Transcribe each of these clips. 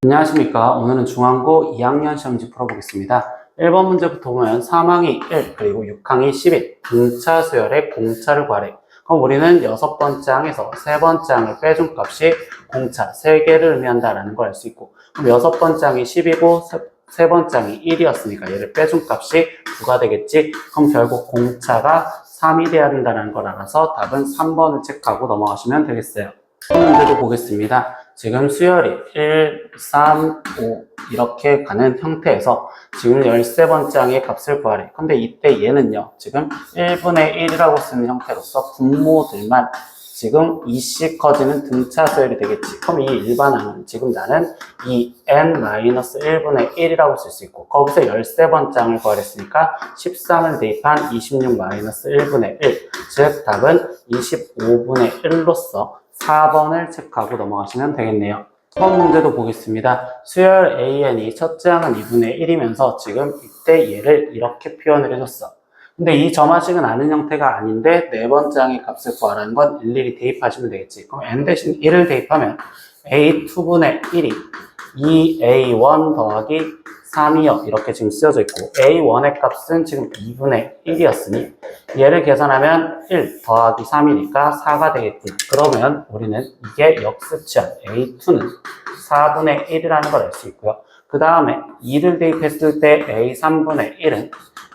안녕하십니까. 오늘은 중앙고 2학년 시험지 풀어보겠습니다. 1번 문제부터 보면 3항이 1 그리고 6항이 11 등차 수열의 공차를 구하래. 그럼 우리는 6번째 항에서 3번째 항을 빼준 값이 공차 3개를 의미한다라는 걸 알 수 있고, 그럼 6번째 항이 10이고 3번째 항이 1이었으니까 얘를 빼준 값이 9가 되겠지. 그럼 결국 공차가 3이 돼야 된다는 걸 알아서 답은 3번을 체크하고 넘어가시면 되겠어요. 문제도 보겠습니다. 지금 수열이 1, 3, 5 이렇게 가는 형태에서 지금 13번째 항의 값을 구하래. 근데 이때 얘는요, 지금 1분의 1이라고 쓰는 형태로서 분모들만 지금 2씩 커지는 등차 수열이 되겠지. 그럼 이 일반항은 지금 나는 이 n-1분의 1이라고 쓸 수 있고, 거기서 13번째 항을 구하랬으니까 13을 대입한 26-1분의 1, 즉 답은 25분의 1로서 4번을 체크하고 넘어가시면 되겠네요. 첫 문제도 보겠습니다. 수열 AN이 첫째 항은 2분의 1이면서 지금 이때 얘를 이렇게 표현을 해줬어. 근데 이 점화식은 아는 형태가 아닌데 네 번째 항의 값을 구하라는 건 일일이 대입하시면 되겠지. 그럼 n 대신 1을 대입하면 a2분의 1이 2a1 더하기 3이요. 이렇게 지금 쓰여져 있고, a1의 값은 지금 2분의 1이었으니 얘를 계산하면 1 더하기 3이니까 4가 되겠구나. 그러면 우리는 이게 역수치한 a2는 4분의 1이라는 걸 알 수 있고요. 그 다음에 2를 대입했을 때 a3분의 1은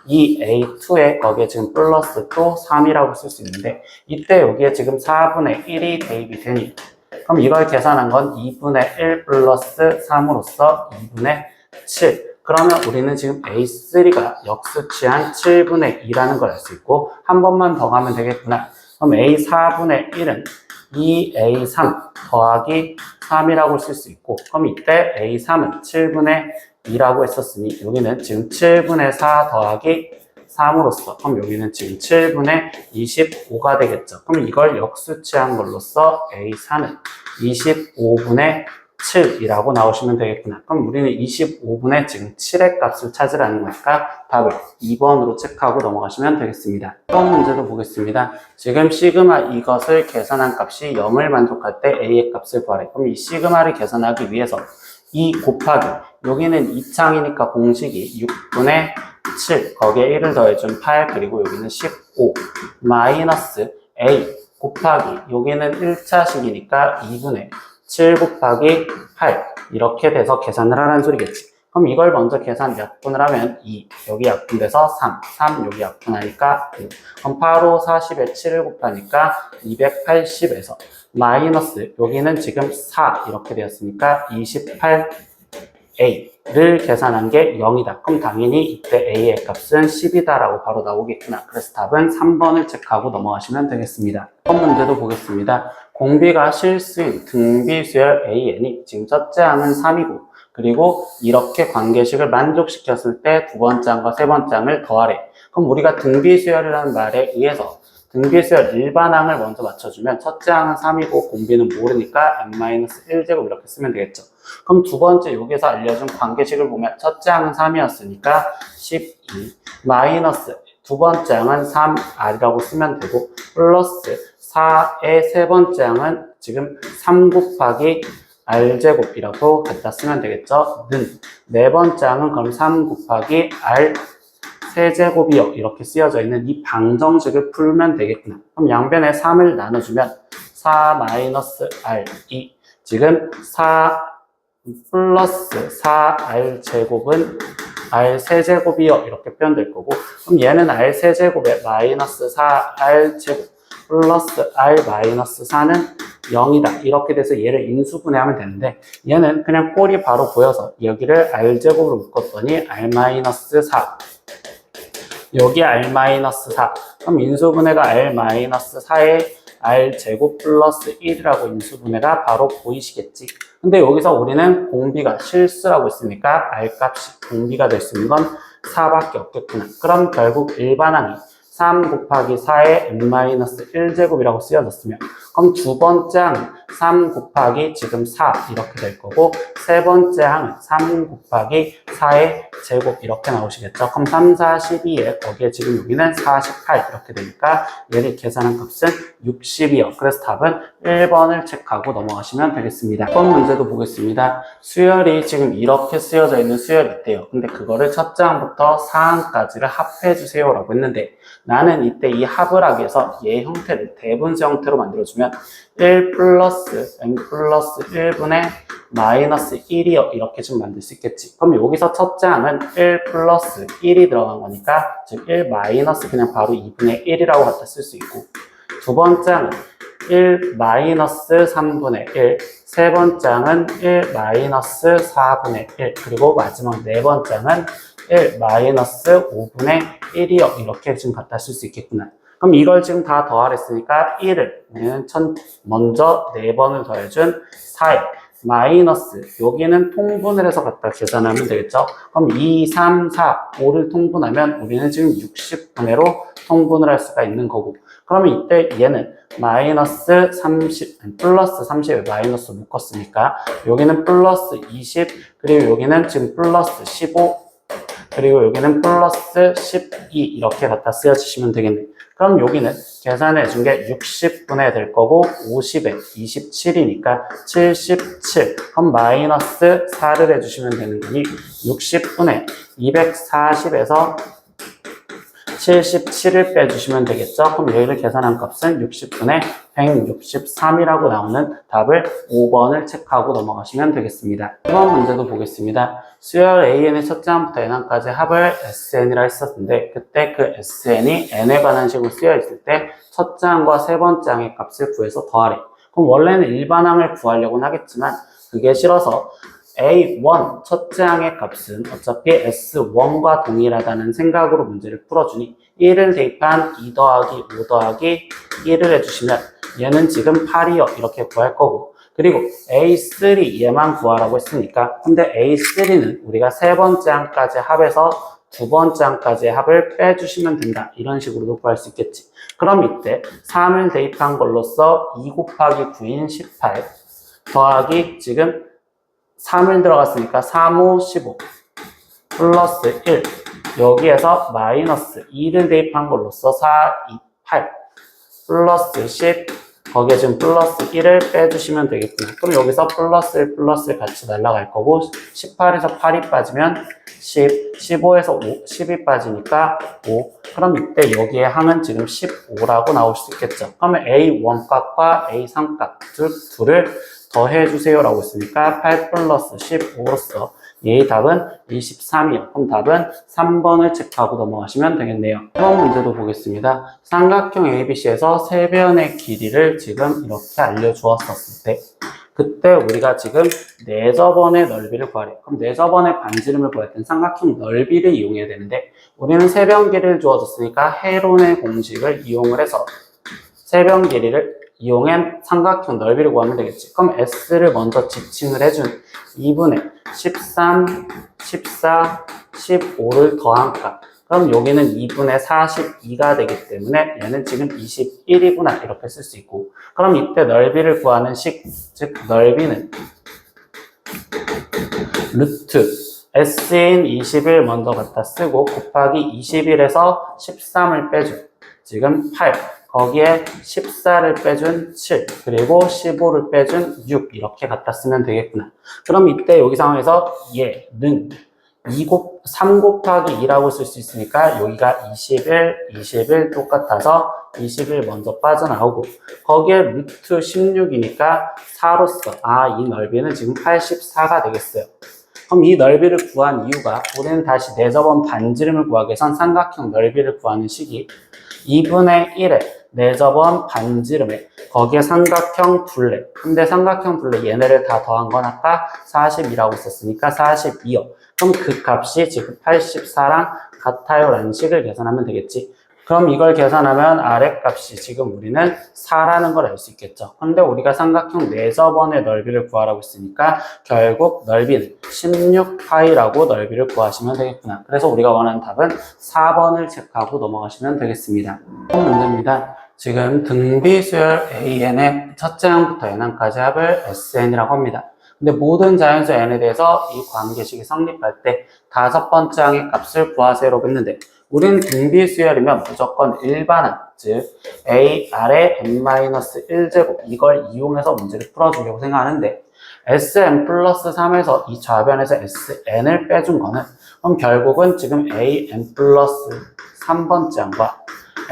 이 a2에 거기에 지금 플러스 또 3이라고 쓸 수 있는데, 이때 여기에 지금 4분의 1이 대입이 되니 그럼 이걸 계산한 건 2분의 1 플러스 3으로써 2분의 7. 그러면 우리는 지금 A3가 역수치한 7분의 2라는 걸 알 수 있고, 한 번만 더 가면 되겠구나. 그럼 A4분의 1은 2A3 더하기 3이라고 쓸 수 있고, 그럼 이때 A3은 7분의 2라고 했었으니 여기는 지금 7분의 4 더하기 3으로써 그럼 여기는 지금 7분의 25가 되겠죠. 그럼 이걸 역수치한 걸로써 A4는 25분의 7이라고 나오시면 되겠구나. 그럼 우리는 25분의 지금 7의 값을 찾으라는 거니까 답을 2번으로 체크하고 넘어가시면 되겠습니다. 다음 문제도 보겠습니다. 지금 시그마 이것을 계산한 값이 0을 만족할 때 A의 값을 구하래. 그럼 이 시그마를 계산하기 위해서 2 곱하기 여기는 2창이니까 공식이 6분의 7 거기에 1을 더해준 8 그리고 여기는 15 마이너스 A 곱하기 여기는 1차식이니까 2분의 7 곱하기 8 이렇게 돼서 계산을 하라는 소리겠지. 그럼 이걸 먼저 계산 약분을 하면 2 여기 약분돼서 3 여기 약분하니까 5 그럼 8, 5, 40에 7을 곱하니까 280에서 마이너스 여기는 지금 4 이렇게 되었으니까 28A를 계산한 게 0이다. 그럼 당연히 이때 A의 값은 10이다 라고 바로 나오겠구나. 그래서 답은 3번을 체크하고 넘어가시면 되겠습니다. 이번 문제도 보겠습니다. 공비가 실수인 등비수열 AN이 지금 첫째 항은 3이고 그리고 이렇게 관계식을 만족시켰을 때 두 번째 항과 세 번째 항을 더하래. 그럼 우리가 등비수열이라는 말에 의해서 등비수열 일반항을 먼저 맞춰주면 첫째 항은 3이고 공비는 모르니까 n-1제곱 이렇게 쓰면 되겠죠. 그럼 두 번째 여기서 알려준 관계식을 보면 첫째 항은 3이었으니까 12 마이너스 두 번째 항은 3r이라고 쓰면 되고 플러스 4의 세 번째 항은 지금 3 곱하기 r제곱이라고 갖다 쓰면 되겠죠. 는 네 번째 항은 그럼 3 곱하기 r 세제곱이요 이렇게 쓰여져 있는 이 방정식을 풀면 되겠구나. 그럼 양변에 3을 나눠주면 4 마이너스 r이 지금 4 플러스 4r 제곱은 r 세제곱이요 이렇게 표현될 거고, 그럼 얘는 r 세제곱에 마이너스 4r 제곱 플러스 r 마이너스 4는 0이다 이렇게 돼서 얘를 인수분해하면 되는데, 얘는 그냥 꼴이 바로 보여서 여기를 r 제곱으로 묶었더니 r 마이너스 4 여기 r-4 그럼 인수분해가 r-4에 r제곱 플러스 1이라고 인수분해가 바로 보이시겠지. 근데 여기서 우리는 공비가 실수라고 있으니까 r값이 공비가 될 수 있는 건 4밖에 없겠구나. 그럼 결국 일반항이 3 곱하기 4의 n-1제곱이라고 쓰여졌으면 그럼 두 번째 항 3 곱하기 지금 4 이렇게 될 거고, 세 번째 항은 3 곱하기 4의 제곱 이렇게 나오시겠죠. 그럼 3, 4, 12에 거기에 지금 여기는 48 이렇게 되니까 얘를 계산한 값은 60이요. 그래서 답은 1번을 체크하고 넘어가시면 되겠습니다. 이번 문제도 보겠습니다. 수열이 지금 이렇게 쓰여져 있는 수열이 있대요. 근데 그거를 첫째 항부터 4항까지를 합해 주세요 라고 했는데, 나는 이때 이 합을 하기 위해서 얘 형태를 대분수 형태로 만들어주면 1 플러스 n 플러스 1분의 마이너스 1이요. 이렇게 좀 만들 수 있겠지. 그럼 여기서 첫째 항은 1 플러스 1이 들어간 거니까 즉 1 마이너스 그냥 바로 2분의 1이라고 갖다 쓸 수 있고, 두 번째 항은 1 마이너스 3분의 1, 세 번째 항은 1 마이너스 4분의 1, 그리고 마지막 네 번째 항은 1 마이너스 5분의 1이요. 이렇게 지금 갖다 쓸 수 있겠구나. 그럼 이걸 지금 다 더하랬으니까 1을 먼저 4번을 더해준 4에 마이너스, 여기는 통분을 해서 갖다 계산하면 되겠죠. 그럼 2, 3, 4, 5를 통분하면 우리는 지금 60분의로 통분을 할 수가 있는 거고, 그러면 이때 얘는 마이너스 30, 플러스 30에 마이너스 묶었으니까 여기는 플러스 20, 그리고 여기는 지금 플러스 15, 그리고 여기는 플러스 12 이렇게 갖다 쓰여주시면 되겠네. 그럼 여기는 계산해 준 게 60분의 될 거고 50에 27이니까 77. 그럼 마이너스 4를 해주시면 되는 거니 60분의 240에서 77을 빼주시면 되겠죠. 그럼 여기를 계산한 값은 60분의 163이라고 나오는 답을 5번을 체크하고 넘어가시면 되겠습니다. 이번 문제도 보겠습니다. 수열 AN의 첫째 항부터 n항까지 합을 SN이라 했었는데, 그때 그 SN이 n에 관한 식으로 쓰여 있을 때 첫째 항과 세 번째 항의 값을 구해서 더하래. 그럼 원래는 일반항을 구하려고는 하겠지만 그게 싫어서 A1 첫째 항의 값은 어차피 S1과 동일하다는 생각으로 문제를 풀어주니 1을 대입한 2 더하기 5 더하기 1을 해주시면 얘는 지금 8이요. 이렇게 구할 거고, 그리고 A3 얘만 구하라고 했으니까, 근데 A3는 우리가 세 번째 항까지 합해서 두 번째 항까지의 합을 빼주시면 된다. 이런 식으로도 구할 수 있겠지. 그럼 이때 3을 대입한 걸로써 2 곱하기 9인 18 더하기 지금 3을 들어갔으니까 3, 5, 15 플러스 1, 여기에서 마이너스 2를 대입한 걸로써 4, 2, 8 플러스 10, 거기에 지금 플러스 1을 빼주시면 되겠구나. 그럼 여기서 플러스 1, 플러스 1 같이 날아갈 거고, 18에서 8이 빠지면 10, 15에서 10이 빠지니까 5. 그럼 이때 여기에 항은 지금 15라고 나올 수 있겠죠. 그러면 A1 값과 A3 값 둘을 더해주세요 라고 했으니까 8 플러스 15로서 얘의 답은 23이요. 그럼 답은 3번을 체크하고 넘어가시면 되겠네요. 이번 문제도 보겠습니다. 삼각형 ABC에서 세 변의 길이를 지금 이렇게 알려주었었을 때, 그때 우리가 지금 네저번의 넓이를 구하래요. 그럼 네저번의 반지름을 구할 때는 삼각형 넓이를 이용해야 되는데, 우리는 세 변 길이를 주어졌으니까 해론의 공식을 이용을 해서 세 변 길이를 이용한 삼각형 넓이를 구하면 되겠지. 그럼 S를 먼저 지칭을 해준 2분의 13, 14, 15를 더한 값. 그럼 여기는 2분의 42가 되기 때문에 얘는 지금 21이구나 이렇게 쓸 수 있고, 그럼 이때 넓이를 구하는 식, 즉 넓이는 루트 S인 20을 먼저 갖다 쓰고 곱하기 21에서 13을 빼줘. 지금 8. 거기에 14를 빼준 7, 그리고 15를 빼준 6 이렇게 갖다 쓰면 되겠구나. 그럼 이때 여기 상황에서 얘는 3 곱하기 2라고 쓸 수 있으니까 여기가 21 똑같아서 21 먼저 빠져나오고, 거기에 루트 16이니까 4로서 이 넓이는 지금 84가 되겠어요. 그럼 이 넓이를 구한 이유가, 우리는 다시 네저번 반지름을 구하기 위해선 삼각형 넓이를 구하는 식이 2분의 1에 네저번 반지름에 거기에 삼각형 둘레, 근데 삼각형 둘레 얘네를 다 더한 건 아까 40이라고 썼으니까 42요. 그럼 그 값이 지금 84랑 같아요 라는 식을 계산하면 되겠지. 그럼 이걸 계산하면 아래 값이 지금 우리는 4라는 걸 알 수 있겠죠. 근데 우리가 삼각형 네저번의 넓이를 구하라고 했으니까 결국 넓이는 16파이라고 넓이를 구하시면 되겠구나. 그래서 우리가 원하는 답은 4번을 체크하고 넘어가시면 되겠습니다. 문제입니다. 지금 등비수열 AN의 첫째 항부터 n항까지 합을 SN이라고 합니다. 근데 모든 자연수 n에 대해서 이 관계식이 성립할 때 다섯 번째 항의 값을 구하세요라고 했는데 우리는 등비수열이면 무조건 일반항, 즉 A 아래 n-1제곱 이걸 이용해서 문제를 풀어주려고 생각하는데 Sn 플러스 3에서 이 좌변에서 Sn을 빼준 거는 그럼 결국은 지금 AN 플러스 3번째 항과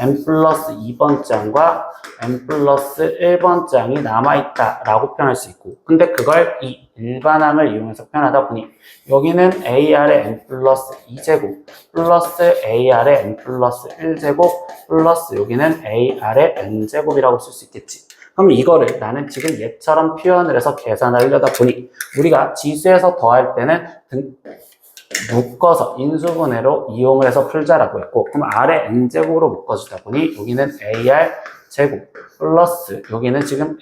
n 플러스 2번째 항과 n 플러스 1번째 항이 남아있다라고 표현할 수 있고 근데 그걸 이 일반항을 이용해서 표현하다 보니 여기는 AR의 n 플러스 2제곱 플러스 AR의 n 플러스 1제곱 플러스 여기는 AR의 n제곱이라고 쓸 수 있겠지. 그럼 이거를 나는 지금 얘처럼 표현을 해서 계산하려다 보니 우리가 지수에서 더할 때는 묶어서 인수분해로 이용을 해서 풀자라고 했고 그럼 R의 n제곱으로 묶어주다 보니 여기는 AR 제곱 플러스 여기는 지금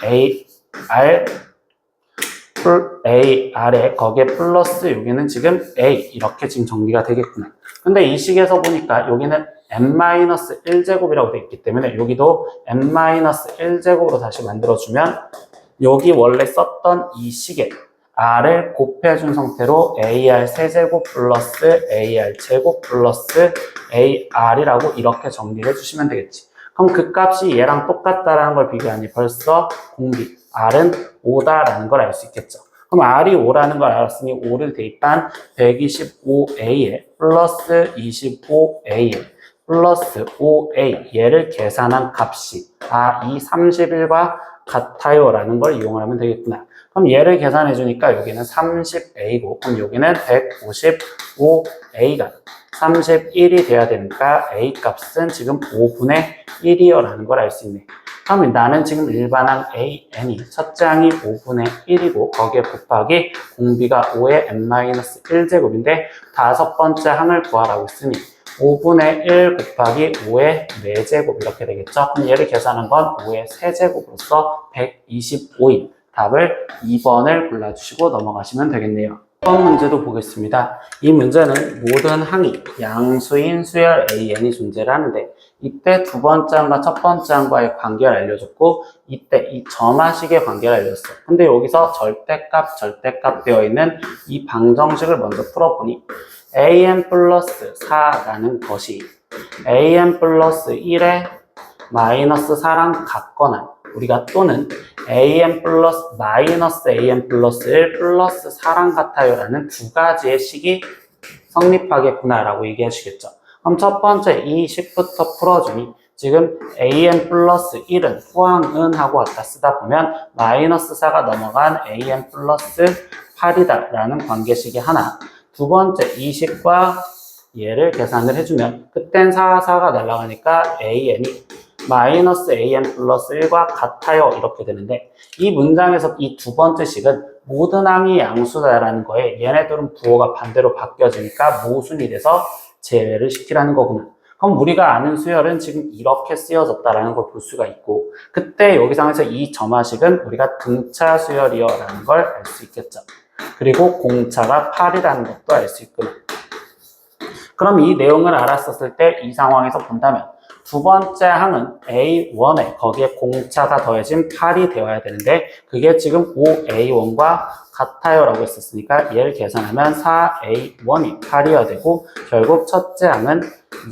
AR에 거기에 플러스 여기는 지금 A 이렇게 지금 정리가 되겠구나. 근데 이 식에서 보니까 여기는 n-1제곱이라고 되어 있기 때문에 여기도 n-1제곱으로 다시 만들어주면 여기 원래 썼던 이 식에 R을 곱해준 상태로 AR 세제곱 플러스 AR 제곱 플러스 AR이라고 이렇게 정리를 해주시면 되겠지. 그럼 그 값이 얘랑 똑같다라는 걸 비교하니 벌써 공비 R은 5다라는 걸 알 수 있겠죠. 그럼 R이 5라는 걸 알았으니 5를 대입한 125A에 플러스 25A에 플러스 5A 얘를 계산한 값이 이 31과 같아요 라는 걸 이용을 하면 되겠구나. 그럼 얘를 계산해 주니까 여기는 30A고 그럼 여기는 155A가 31이 돼야 되니까 A 값은 지금 5분의 1이요 라는 걸 알 수 있네. 그러면 나는 지금 일반항 AN이 첫째 항이 5분의 1이고 거기에 곱하기 공비가 5의 n-1제곱인데 다섯 번째 항을 구하라고 했으니 5분의 1 곱하기 5의 4제곱 이렇게 되겠죠. 그럼 얘를 계산한 건 5의 세제곱으로서 125인 답을 2번을 골라주시고 넘어가시면 되겠네요. 2번 문제도 보겠습니다. 이 문제는 모든 항이 양수인 수열 AN이 존재를 하는데 이때 두 번째 항과 첫 번째 항과의 관계를 알려줬고 이때 이 점화식의 관계를 알려줬어. 근데 여기서 절대값 되어 있는 이 방정식을 먼저 풀어보니 AN 플러스 4라는 것이 AN 플러스 1의 마이너스 4랑 같거나 우리가 또는 AN 플러스 마이너스 AN 플러스 1 플러스 4랑 같아요 라는 두 가지의 식이 성립하겠구나 라고 얘기해 주겠죠. 그럼 첫 번째 이 식부터 풀어주니 지금 AN 플러스 1은 후항은 하고 갖다 쓰다 보면 마이너스 4가 넘어간 AN 플러스 8이다 라는 관계식이 하나. 두 번째 이 식과 얘를 계산을 해주면 그땐 4가 날아가니까 AN이 마이너스 AN 플러스 1과 같아요 이렇게 되는데 이 문장에서 이 두 번째 식은 모든 항이 양수다라는 거에 얘네들은 부호가 반대로 바뀌어지니까 모순이 돼서 제외를 시키라는 거구나. 그럼 우리가 아는 수열은 지금 이렇게 쓰여졌다라는 걸 볼 수가 있고 그때 여기상에서 이 점화식은 우리가 등차 수열이요 라는 걸 알 수 있겠죠. 그리고 공차가 8이라는 것도 알 수 있구나. 그럼 이 내용을 알았었을 때 이 상황에서 본다면 두 번째 항은 A1에 거기에 공차가 더해진 8이 되어야 되는데 그게 지금 5A1과 같아요 라고 했었으니까 얘를 계산하면 4A1이 8이어야 되고 결국 첫째 항은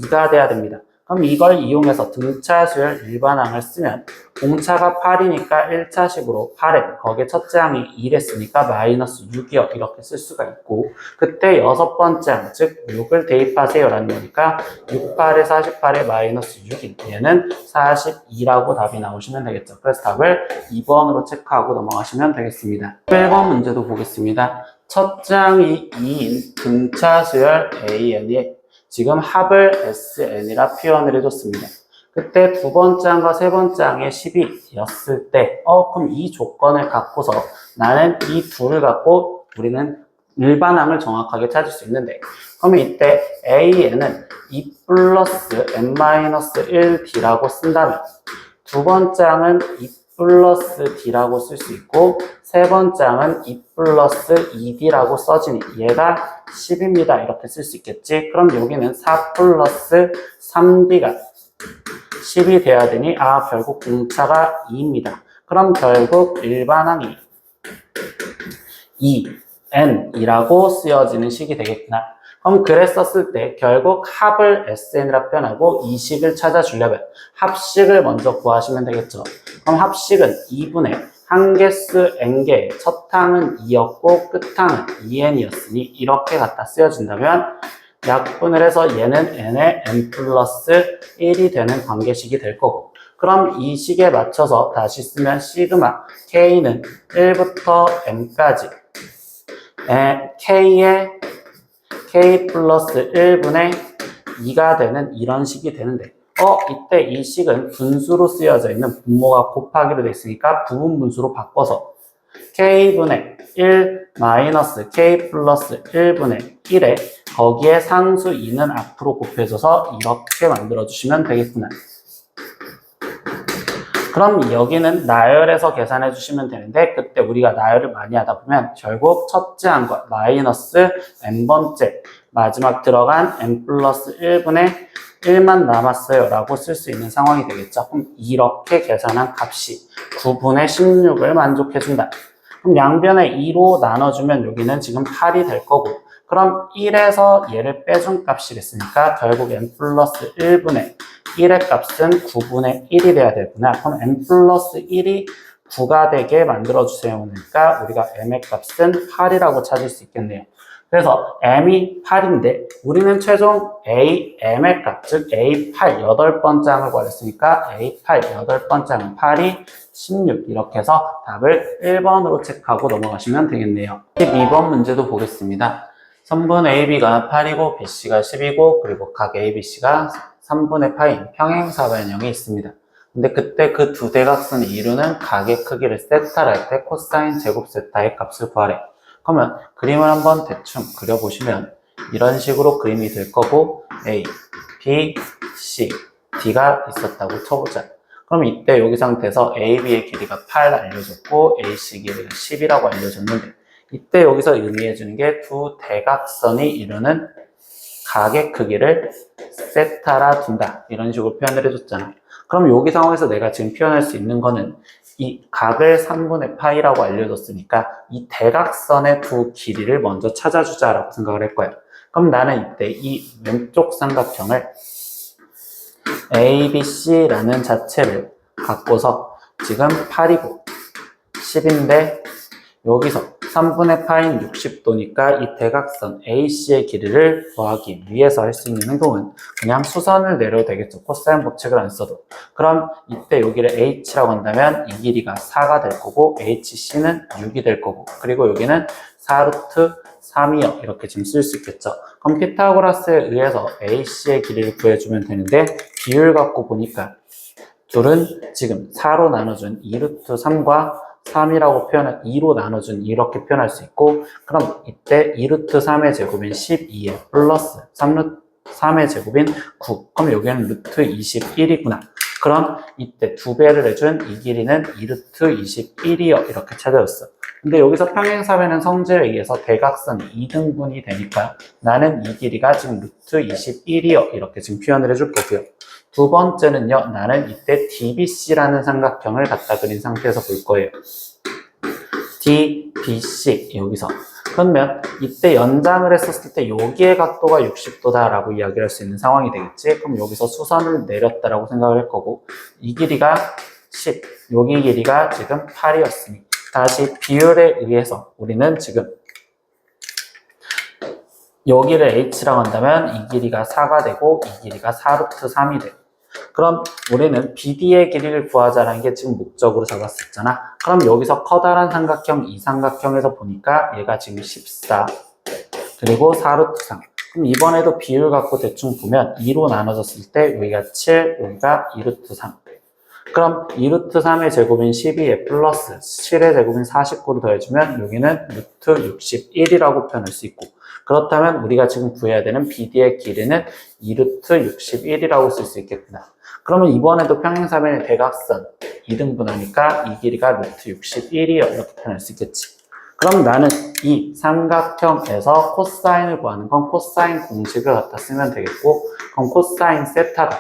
2가 돼야 됩니다. 그럼 이걸 이용해서 등차 수열 일반항을 쓰면 공차가 8이니까 1차식으로 8에 거기에 첫째 항이 2랬으니까 마이너스 6이요 이렇게 쓸 수가 있고 그때 여섯 번째 항 즉 6을 대입하세요 라는 거니까 6, 8에 48에 마이너스 6인 얘는 42라고 답이 나오시면 되겠죠. 그래서 답을 2번으로 체크하고 넘어가시면 되겠습니다. 1번 문제도 보겠습니다. 첫째 항이 2인 등차 수열 AN이 지금 합을 SN이라 표현을 해줬습니다. 그때 두 번째 항과 세 번째 항의 10이었을 때 그럼 이 조건을 갖고서 나는 이 둘을 갖고 우리는 일반항을 정확하게 찾을 수 있는데 그러면 이때 AN은 2 플러스 n-1D라고 쓴다면 두 번째 항은 2 플러스 D라고 쓸 수 있고 세 번째 항은 2 플러스 2D라고 써지니 얘가 10입니다. 이렇게 쓸 수 있겠지. 그럼 여기는 4 플러스 3D가 10이 돼야 되니 결국 공차가 2입니다. 그럼 결국 일반항이 2n이라고 쓰여지는 식이 되겠구나. 그럼 그랬었을 때 결국 합을 SN이라 표현하고 이 식을 찾아주려면 합식을 먼저 구하시면 되겠죠. 그럼 합식은 2분의 한개수 n개, 첫 항은 2였고 끝항은 2n이었으니 이렇게 갖다 쓰여진다면 약분을 해서 얘는 n의 n 플러스 1이 되는 관계식이 될 거고, 그럼 이 식에 맞춰서 다시 쓰면 시그마 k는 1부터 n까지 k의 k 플러스 1분의 2가 되는 이런 식이 되는데, 이때 이 식은 분수로 쓰여져 있는 분모가 곱하기로 되어 있으니까 부분 분수로 바꿔서 k분의 1 마이너스 k 플러스 1분의 1에 거기에 상수 2는 앞으로 곱해줘서 이렇게 만들어주시면 되겠구나. 그럼 여기는 나열해서 계산해 주시면 되는데, 그때 우리가 나열을 많이 하다 보면 결국 첫째 항과 마이너스 n번째 마지막 들어간 n 플러스 1분의 1만 남았어요 라고 쓸 수 있는 상황이 되겠죠. 그럼 이렇게 계산한 값이 9분의 16을 만족해 준다. 그럼 양변에 2로 나눠주면 여기는 지금 8이 될 거고, 그럼 1에서 얘를 빼준 값이 됐으니까 결국 n 플러스 1분의 1의 값은 9분의 1이 돼야 되구나. 그럼 n 플러스 1이 9가 되게 만들어주세요. 그러니까 우리가 m의 값은 8이라고 찾을 수 있겠네요. 그래서 m이 8인데 우리는 최종 m의 값, 즉 A8 8번째 항을 구했으니까 A8 8번째 항은 8이 16, 이렇게 해서 답을 1번으로 체크하고 넘어가시면 되겠네요. 12번 문제도 보겠습니다. 선분 AB가 8이고 BC가 10이고 그리고 각 ABC가 3분의 파인 평행사변형이 있습니다. 근데 그때 그 두 대각선이 이루는 각의 크기를 세타를 할 때 코사인 제곱 세타의 값을 구하래. 그러면 그림을 한번 대충 그려보시면 이런 식으로 그림이 될 거고, A, B, C, D가 있었다고 쳐보자. 그럼 이때 여기 상태에서 A, B의 길이가 8 알려줬고 A, C 길이가 10이라고 알려줬는데, 이때 여기서 의미해주는 게 두 대각선이 이루는 각의 크기를 세타라 둔다, 이런 식으로 표현을 해줬잖아. 그럼 여기 상황에서 내가 지금 표현할 수 있는 거는 이 각을 3분의 파이라고 알려줬으니까 이 대각선의 두 길이를 먼저 찾아주자라고 생각을 할 거야. 그럼 나는 이때 이 왼쪽 삼각형을 ABC라는 자체를 갖고서 지금 8이고 10인데 여기서 3분의 파인 60도니까 이 대각선 AC의 길이를 구하기 위해서 할 수 있는 행동은 그냥 수선을 내려도 되겠죠. 코사인 법칙을 안 써도. 그럼 이때 여기를 H라고 한다면 이 길이가 4가 될 거고 HC는 6이 될 거고, 그리고 여기는 4루트 3이요, 이렇게 지금 쓸 수 있겠죠. 그럼 피타고라스에 의해서 AC의 길이를 구해주면 되는데, 비율 갖고 보니까 둘은 지금 4로 나눠준 2루트 3과 3이라고 표현한 2로 나눠준 이렇게 표현할 수 있고, 그럼 이때 2루트 3의 제곱인 12에 플러스 3의 제곱인 9, 그럼 여기는 루트 21이구나. 그럼 이때 두 배를 해준 이 길이는 2루트 21이요, 이렇게 찾아줬어. 근데 여기서 평행사변은 성질에 의해서 대각선이 2등분이 되니까 나는 이 길이가 지금 루트 21이요, 이렇게 지금 표현을 해줄 거고요. 두 번째는요, 나는 이때 DBC라는 삼각형을 갖다 그린 상태에서 볼 거예요. DBC, 여기서. 그러면 이때 연장을 했었을 때 여기의 각도가 60도다라고 이야기를 할 수 있는 상황이 되겠지. 그럼 여기서 수선을 내렸다라고 생각을 할 거고, 이 길이가 10, 여기 길이가 지금 8이었으니 다시 비율에 의해서 우리는 지금 여기를 H라고 한다면 이 길이가 4가 되고 이 길이가 4루트 3이 돼요. 그럼 우리는 BD의 길이를 구하자라는 게 지금 목적으로 잡았었잖아. 그럼 여기서 커다란 삼각형 이 삼각형에서 보니까 얘가 지금 14 그리고 4루트 3. 그럼 이번에도 비율 갖고 대충 보면 2로 나눠졌을 때 여기가 7, 여기가 2루트 3. 그럼 2루트 3의 제곱인 12에 플러스 7의 제곱인 49를 더해주면 여기는 루트 61이라고 표현할 수 있고, 그렇다면 우리가 지금 구해야 되는 BD의 길이는 2루트 61이라고 쓸 수 있겠구나. 그러면 이번에도 평행사변의 대각선 2등분하니까 이 길이가 루트 61이요, 이렇게 표현할 수 있겠지. 그럼 나는 이 삼각형에서 코사인을 구하는 건 코사인 공식을 갖다 쓰면 되겠고, 그럼 코사인 세타가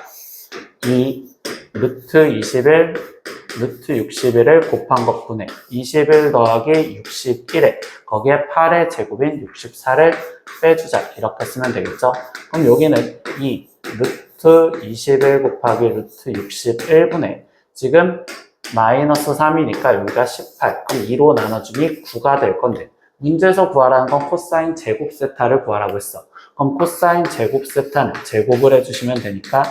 2 루트 21 루트 61을 곱한 것분의 21 더하기 61에 거기에 8의 제곱인 64를 빼주자. 이렇게 쓰면 되겠죠. 그럼 여기는 2 루트 21 곱하기 루트 61분의 지금 마이너스 3이니까 여기가 18. 그럼 2로 나눠주니 9가 될 건데 문제에서 구하라는 건 코사인 제곱 세타를 구하라고 했어. 그럼 코사인 제곱 세타는 제곱을 해주시면 되니까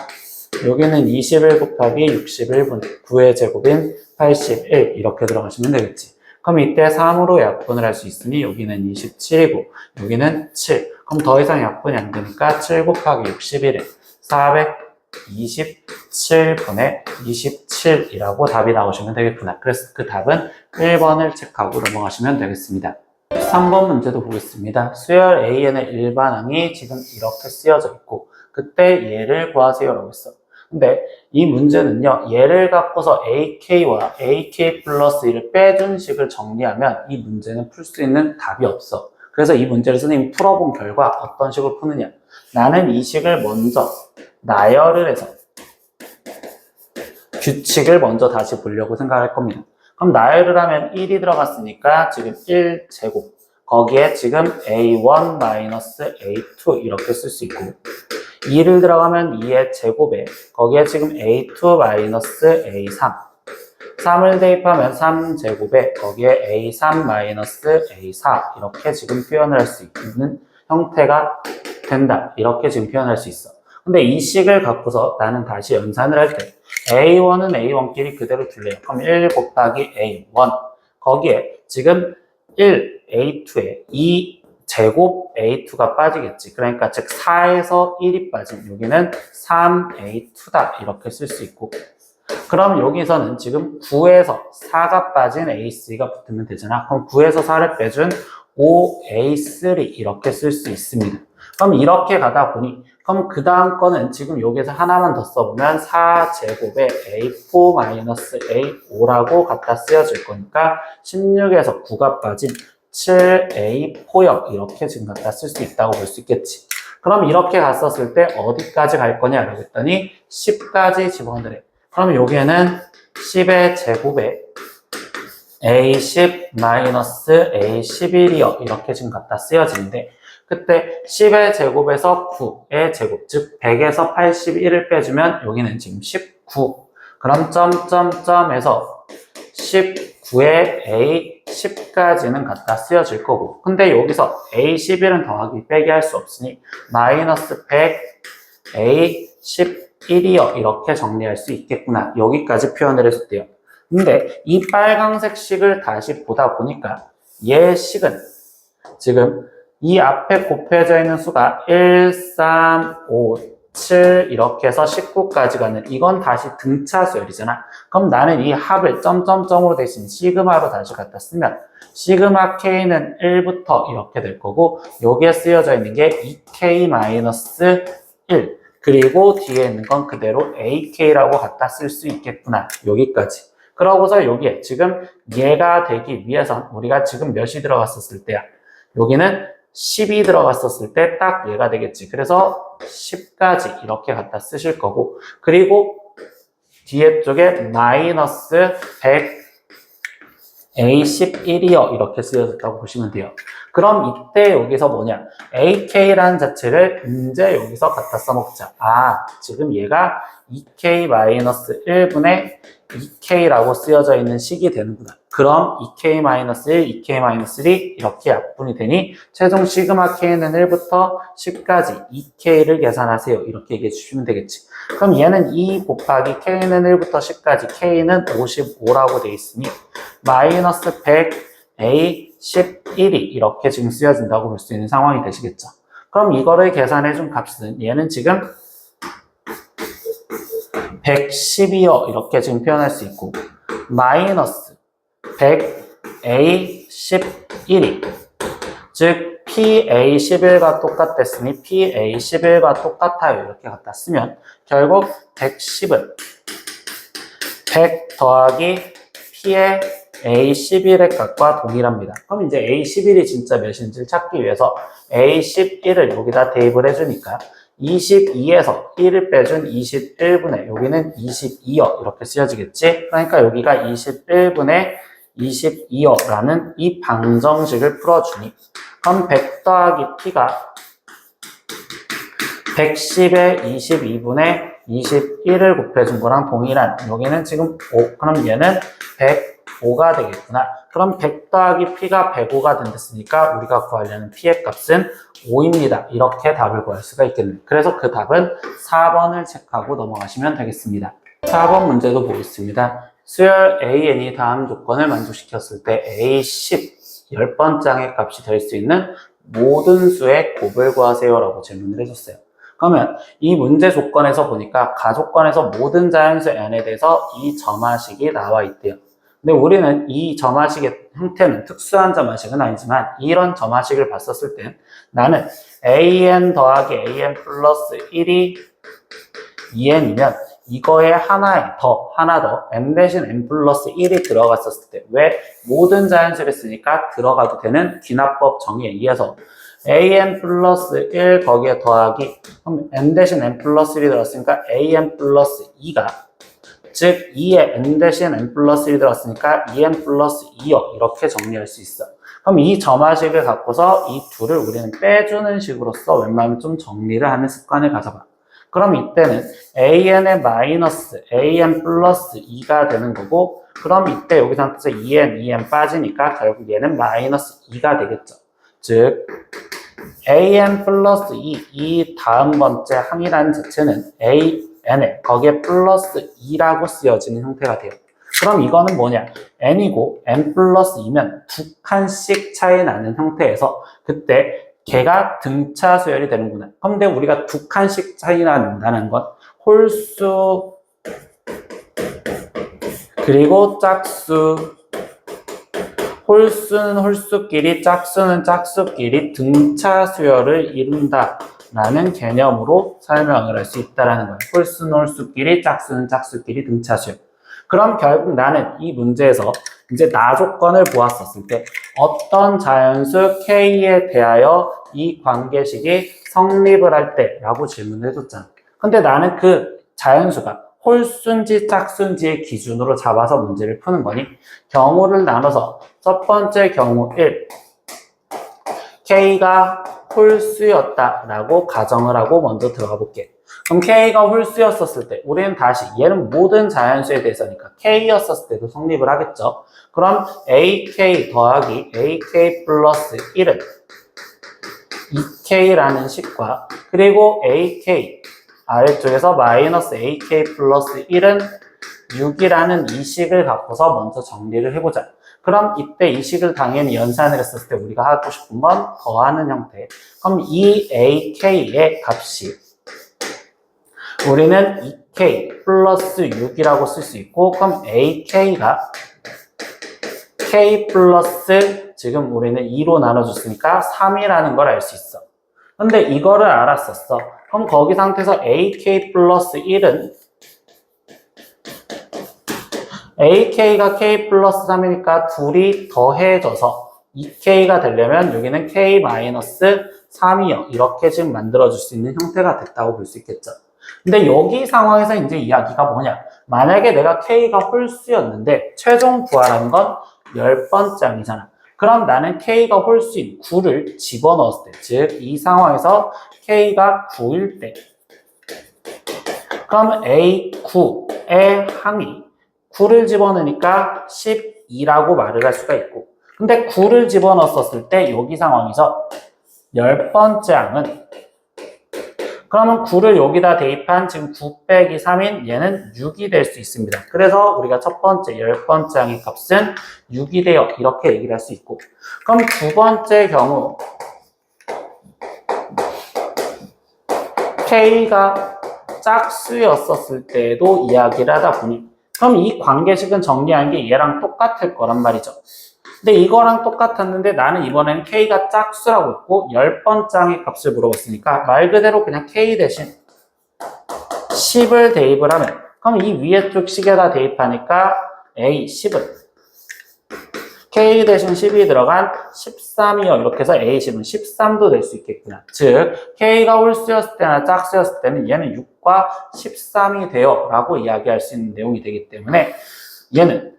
여기는 21 곱하기 61분의 9의 제곱인 81 이렇게 들어가시면 되겠지. 그럼 이때 3으로 약분을 할 수 있으니 여기는 27이고 여기는 7. 그럼 더 이상 약분이 안 되니까 7 곱하기 61은 427분의 27이라고 답이 나오시면 되겠구나. 그래서 그 답은 1번을 체크하고 넘어가시면 되겠습니다. 3번 문제도 보겠습니다. 수열 AN의 일반항이 지금 이렇게 쓰여져 있고 그때 얘를 구하세요라고 했어. 근데 이 문제는요, 얘를 갖고서 AK와 AK 플러스 1을 빼준 식을 정리하면 이 문제는 풀 수 있는 답이 없어. 그래서 이 문제를 선생님이 풀어본 결과 어떤 식으로 푸느냐. 나는 이 식을 먼저 나열을 해서 규칙을 먼저 다시 보려고 생각할 겁니다. 그럼 나열을 하면 1이 들어갔으니까 지금 1제곱 거기에 지금 A1-A2 이렇게 쓸 수 있고 2를 들어가면 2의 제곱에 거기에 지금 A2-A3 3을 대입하면 3제곱에 거기에 A3-A4 이렇게 지금 표현을 할 수 있는 형태가 된다. 이렇게 지금 표현할 수 있어. 근데 이 식을 갖고서 나는 다시 연산을 할 때 A1은 A1끼리 그대로 둘래요. 그럼 1 곱하기 A1 거기에 지금 1 A2에 2 제곱 A2가 빠지겠지. 그러니까 즉 4에서 1이 빠진 여기는 3A2다. 이렇게 쓸 수 있고 그럼 여기서는 지금 9에서 4가 빠진 A3가 붙으면 되잖아. 그럼 9에서 4를 빼준 5A3 이렇게 쓸 수 있습니다. 그럼 이렇게 가다 보니 그럼 그 다음 거는 지금 여기서 하나만 더 써보면 4제곱에 A4-A5라고 갖다 쓰여질 거니까 16에서 9가 빠진 7A4역 이렇게 지금 갖다 쓸 수 있다고 볼 수 있겠지. 그럼 이렇게 갔었을 때 어디까지 갈 거냐라고 했더니 10까지 집어넣으래. 그럼 여기에는 10의 제곱에 A10-A11이요. 이렇게 지금 갖다 쓰여지는데 그때 10의 제곱에서 9의 제곱, 즉 100에서 81을 빼주면 여기는 지금 19. 그럼 점점점에서 19에 A10까지는 갖다 쓰여질 거고 근데 여기서 A11은 더하기 빼기 할 수 없으니 마이너스 100 A11이요. 이렇게 정리할 수 있겠구나. 여기까지 표현을 했었대요. 근데 이 빨강색 식을 다시 보다 보니까 얘 식은 지금 이 앞에 곱해져 있는 수가 1, 3, 5, 7 이렇게 해서 19까지 가는 이건 다시 등차 수열이잖아. 그럼 나는 이 합을 점점점으로 대신 시그마로 다시 갖다 쓰면 시그마 K는 1부터 이렇게 될 거고 여기에 쓰여져 있는 게 2K-1 그리고 뒤에 있는 건 그대로 AK라고 갖다 쓸 수 있겠구나. 여기까지. 그러고서 여기에 지금 얘가 되기 위해선 우리가 지금 몇이 들어갔었을 때야. 여기는 10이 들어갔었을 때 딱 얘가 되겠지. 그래서 10까지 이렇게 갖다 쓰실 거고 그리고 뒤에 쪽에 마이너스 100 A11이요. 이렇게 쓰여졌다고 보시면 돼요. 그럼 이때 여기서 뭐냐? AK라는 자체를 이제 여기서 갖다 써먹자. 아, 지금 얘가 2K-1분의 2K라고 쓰여져 있는 식이 되는구나. 그럼 2K-1, 2K-3 이렇게 약분이 되니 최종 시그마 K는 1부터 10까지 2K를 계산하세요. 이렇게 얘기해 주시면 되겠지. 그럼 얘는 2 곱하기 K는 1부터 10까지 K는 55라고 돼 있으니 마이너스 100 A11이 이렇게 지금 쓰여진다고 볼 수 있는 상황이 되시겠죠. 그럼 이거를 계산해 준 값은 얘는 지금 110이요. 이렇게 지금 표현할 수 있고 마이너스 100 A11이 즉 PA11과 똑같았으니 PA11과 똑같아요. 이렇게 갖다 쓰면 결국 110은 100 더하기 P의 A11의 값과 동일합니다. 그럼 이제 A11이 진짜 몇인지를 찾기 위해서 A11을 여기다 대입을 해주니까 22에서 1을 빼준 21분의 여기는 22여 이렇게 쓰여지겠지? 그러니까 여기가 21분의 22여라는 이 방정식을 풀어주니 그럼 100 더하기 P가 110에 22분의 21을 곱해준 거랑 동일한 여기는 지금 5 그럼 얘는 105가 되겠구나. 그럼 100 더하기 P가 105가 된댔으니까 우리가 구하려는 P의 값은 5입니다. 이렇게 답을 구할 수가 있겠네요. 그래서 그 답은 4번을 체크하고 넘어가시면 되겠습니다. 4번 문제도 보겠습니다. 수열 AN이 다음 조건을 만족시켰을 때 A10, 10번장의 값이 될 수 있는 모든 수의 곱을 구하세요 라고 질문을 해줬어요. 그러면 이 문제 조건에서 보니까 가조건에서 모든 자연수 n에 대해서 이 점화식이 나와 있대요. 근데 우리는 이 점화식의 형태는 특수한 점화식은 아니지만 이런 점화식을 봤었을 땐 나는 an 더하기 an 플러스 1이 2n이면 이거에 하나 더 n 대신 n 플러스 1이 들어갔었을 때 왜 모든 자연수를 쓰니까 들어가도 되는 귀납법 정의에 의해서 an 플러스 1 거기에 더하기 그럼 n 대신 n 플러스 1이 들었으니까 an 플러스 2가 즉 2에 n 대신 n 플러스 1이 들었으니까 2n 플러스 2요 이렇게 정리할 수 있어. 그럼 이 점화식을 갖고서 이 둘을 우리는 빼주는 식으로서 웬만하면 좀 정리를 하는 습관을 가져봐. 그럼 이때는 an의 마이너스 an 플러스 2가 되는 거고 그럼 이때 여기 상태에서 2n 빠지니까 결국 얘는 마이너스 2가 되겠죠. 즉 an 플러스 2, 이 다음 번째 항이라는 자체는 an에 거기에 플러스 2라고 쓰여지는 형태가 돼요. 그럼 이거는 뭐냐? n이고 n 플러스 2면 두 칸씩 차이 나는 형태에서 그때 걔가 등차 수열이 되는구나. 근데 우리가 두 칸씩 차이 난다는 건 홀수 그리고 짝수 홀수는 홀수끼리 짝수는 짝수끼리 등차 수열을 이룬다 라는 개념으로 설명을 할 수 있다는 거예요. 홀수는 홀수끼리 짝수는 짝수끼리 등차 수열. 그럼 결국 나는 이 문제에서 이제 나 조건을 보았었을 때 어떤 자연수 K에 대하여 이 관계식이 성립을 할 때 라고 질문을 해줬잖아. 근데 나는 그 자연수가 홀수인지 짝수인지의 기준으로 잡아서 문제를 푸는 거니 경우를 나눠서 첫 번째 경우 1 K가 홀수였다라고 가정을 하고 먼저 들어가 볼게. 그럼 K가 홀수였었을 때 우리는 다시 얘는 모든 자연수에 대해서니까 K였었을 때도 성립을 하겠죠. 그럼 AK 더하기 AK 플러스 1은 2K라는 식과 그리고 AK 아래쪽에서 마이너스 AK 플러스 1은 6이라는 이 식을 갖고서 먼저 정리를 해보자. 그럼 이때 이 식을 당연히 연산을 했을 때 우리가 하고 싶은 건 더하는 형태. 그럼 이 AK의 값이 우리는 2K 플러스 6이라고 쓸 수 있고 그럼 AK가 K 플러스 지금 우리는 2로 나눠줬으니까 3이라는 걸 알 수 있어. 근데 이거를 알았었어. 그럼 거기 상태에서 AK 플러스 1은 AK가 K 플러스 3이니까 둘이 더해져서 2K가 되려면 여기는 K 마이너스 3이요. 이렇게 지금 만들어줄 수 있는 형태가 됐다고 볼 수 있겠죠. 근데 여기 상황에서 이제 이야기가 뭐냐. 만약에 내가 K가 홀수였는데 최종 구하라는 건 10번장이잖아. 그럼 나는 K가 홀수인 9를 집어넣었을 때, 즉 이 상황에서 K가 9일 때 그럼 A9의 항이 9를 집어넣으니까 12라고 말을 할 수가 있고 근데 9를 집어넣었을 때 여기 상황에서 10번째 항은 그러면 9를 여기다 대입한 지금 9 빼기 3인 얘는 6이 될 수 있습니다. 그래서 우리가 첫 번째 10번째 항의 값은 6이 돼요. 이렇게 얘기를 할 수 있고 그럼 두 번째 경우 K가 짝수였었을 때도 이야기를 하다 보니 그럼 이 관계식은 정리한 게 얘랑 똑같을 거란 말이죠. 근데 이거랑 똑같았는데 나는 이번에는 K가 짝수라고 했고 10번장의 값을 물어봤으니까 말 그대로 그냥 K 대신 10을 대입을 하면 그럼 이 위에 쪽 식에다 대입하니까 A10은 K 대신 10이 들어간 13이요. 이렇게 해서 A10은 13도 될 수 있겠구나. 즉 K가 홀수였을 때나 짝수였을 때는 얘는 6과 13이 돼요 라고 이야기할 수 있는 내용이 되기 때문에 얘는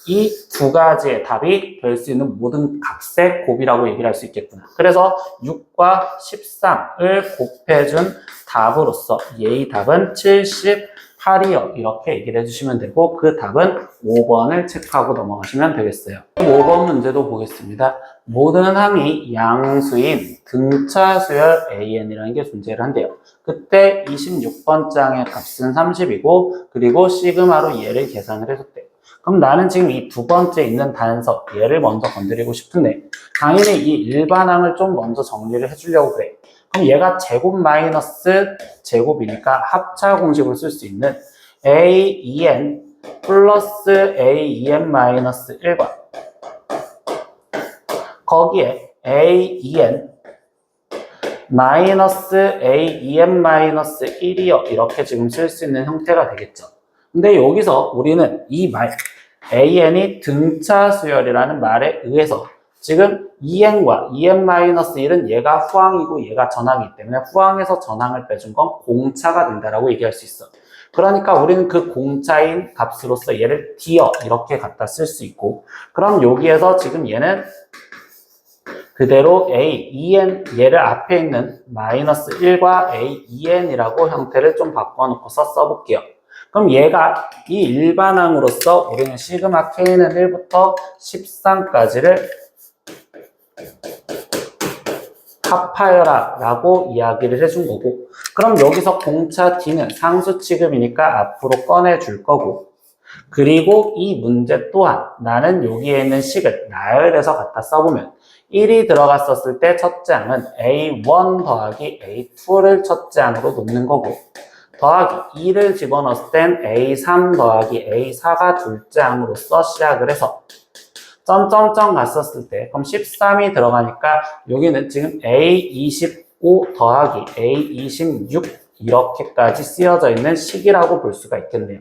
이 두 가지의 답이 될 수 있는 모든 값의 곱이라고 얘기를 할 수 있겠구나. 그래서 6과 13을 곱해준 답으로서 얘의 답은 78이요. 이렇게 얘기를 해주시면 되고 그 답은 5번을 체크하고 넘어가시면 되겠어요. 5번 문제도 보겠습니다. 모든 항이 양수인 등차 수열 AN이라는 게 존재를 한대요. 그때 26번 장의 값은 30이고 그리고 시그마로 얘를 계산을 해줬대요. 그럼 나는 지금 이 두 번째 있는 단서 얘를 먼저 건드리고 싶은데 당연히 이 일반항을 좀 먼저 정리를 해주려고 그래. 그럼 얘가 제곱 마이너스 제곱이니까 합차 공식을 쓸 수 있는 AEN 플러스 AEN 마이너스 1과 거기에 AEN 마이너스 AEN 마이너스 1이요. 이렇게 지금 쓸 수 있는 형태가 되겠죠. 근데 여기서 우리는 이 말 AN이 등차 수열이라는 말에 의해서 지금 EN과 EN-1은 얘가 후항이고 얘가 전항이기 때문에 후항에서 전항을 빼준 건 공차가 된다라고 얘기할 수 있어. 그러니까 우리는 그 공차인 값으로서 얘를 D어 이렇게 갖다 쓸 수 있고 그럼 여기에서 지금 얘는 그대로 AEN 얘를 앞에 있는 마이너스 1과 AEN이라고 형태를 좀 바꿔놓고서 써볼게요. 그럼 얘가 이 일반항으로서 우리는 시그마 K는 1부터 13까지를 합하여라 라고 이야기를 해준 거고 그럼 여기서 공차 D는 상수 취급이니까 앞으로 꺼내줄 거고 그리고 이 문제 또한 나는 여기에 있는 식을 나열해서 갖다 써보면 1이 들어갔었을 때 첫째 항은 A1 더하기 A2를 첫째 항으로 놓는 거고 더하기 2를 집어넣었을 땐 A3 더하기 A4가 둘째 항으로서 시작을 해서 점점점 갔었을 때 그럼 13이 들어가니까 여기는 지금 A25 더하기 A26 이렇게까지 쓰여져 있는 식이라고 볼 수가 있겠네요.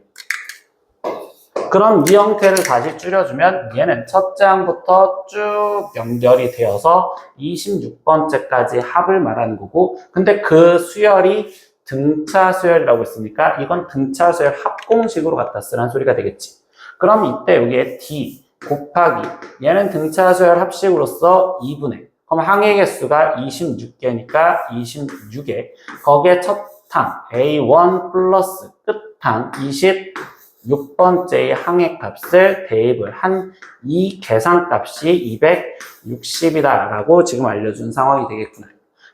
그럼 이 형태를 다시 줄여주면 얘는 첫째 항부터 쭉 연결이 되어서 26번째까지 합을 말하는 거고 근데 그 수열이 등차 수열이라고 했으니까 이건 등차 수열 합공식으로 갖다 쓰라는 소리가 되겠지. 그럼 이때 여기에 D 곱하기 얘는 등차 수열 합식으로서 2분의 그럼 항의 개수가 26개니까 26에 거기에 첫 항 A1 플러스 끝항 26번째의 항의 값을 대입을 한 이 계산값이 260이다 라고 지금 알려준 상황이 되겠구나.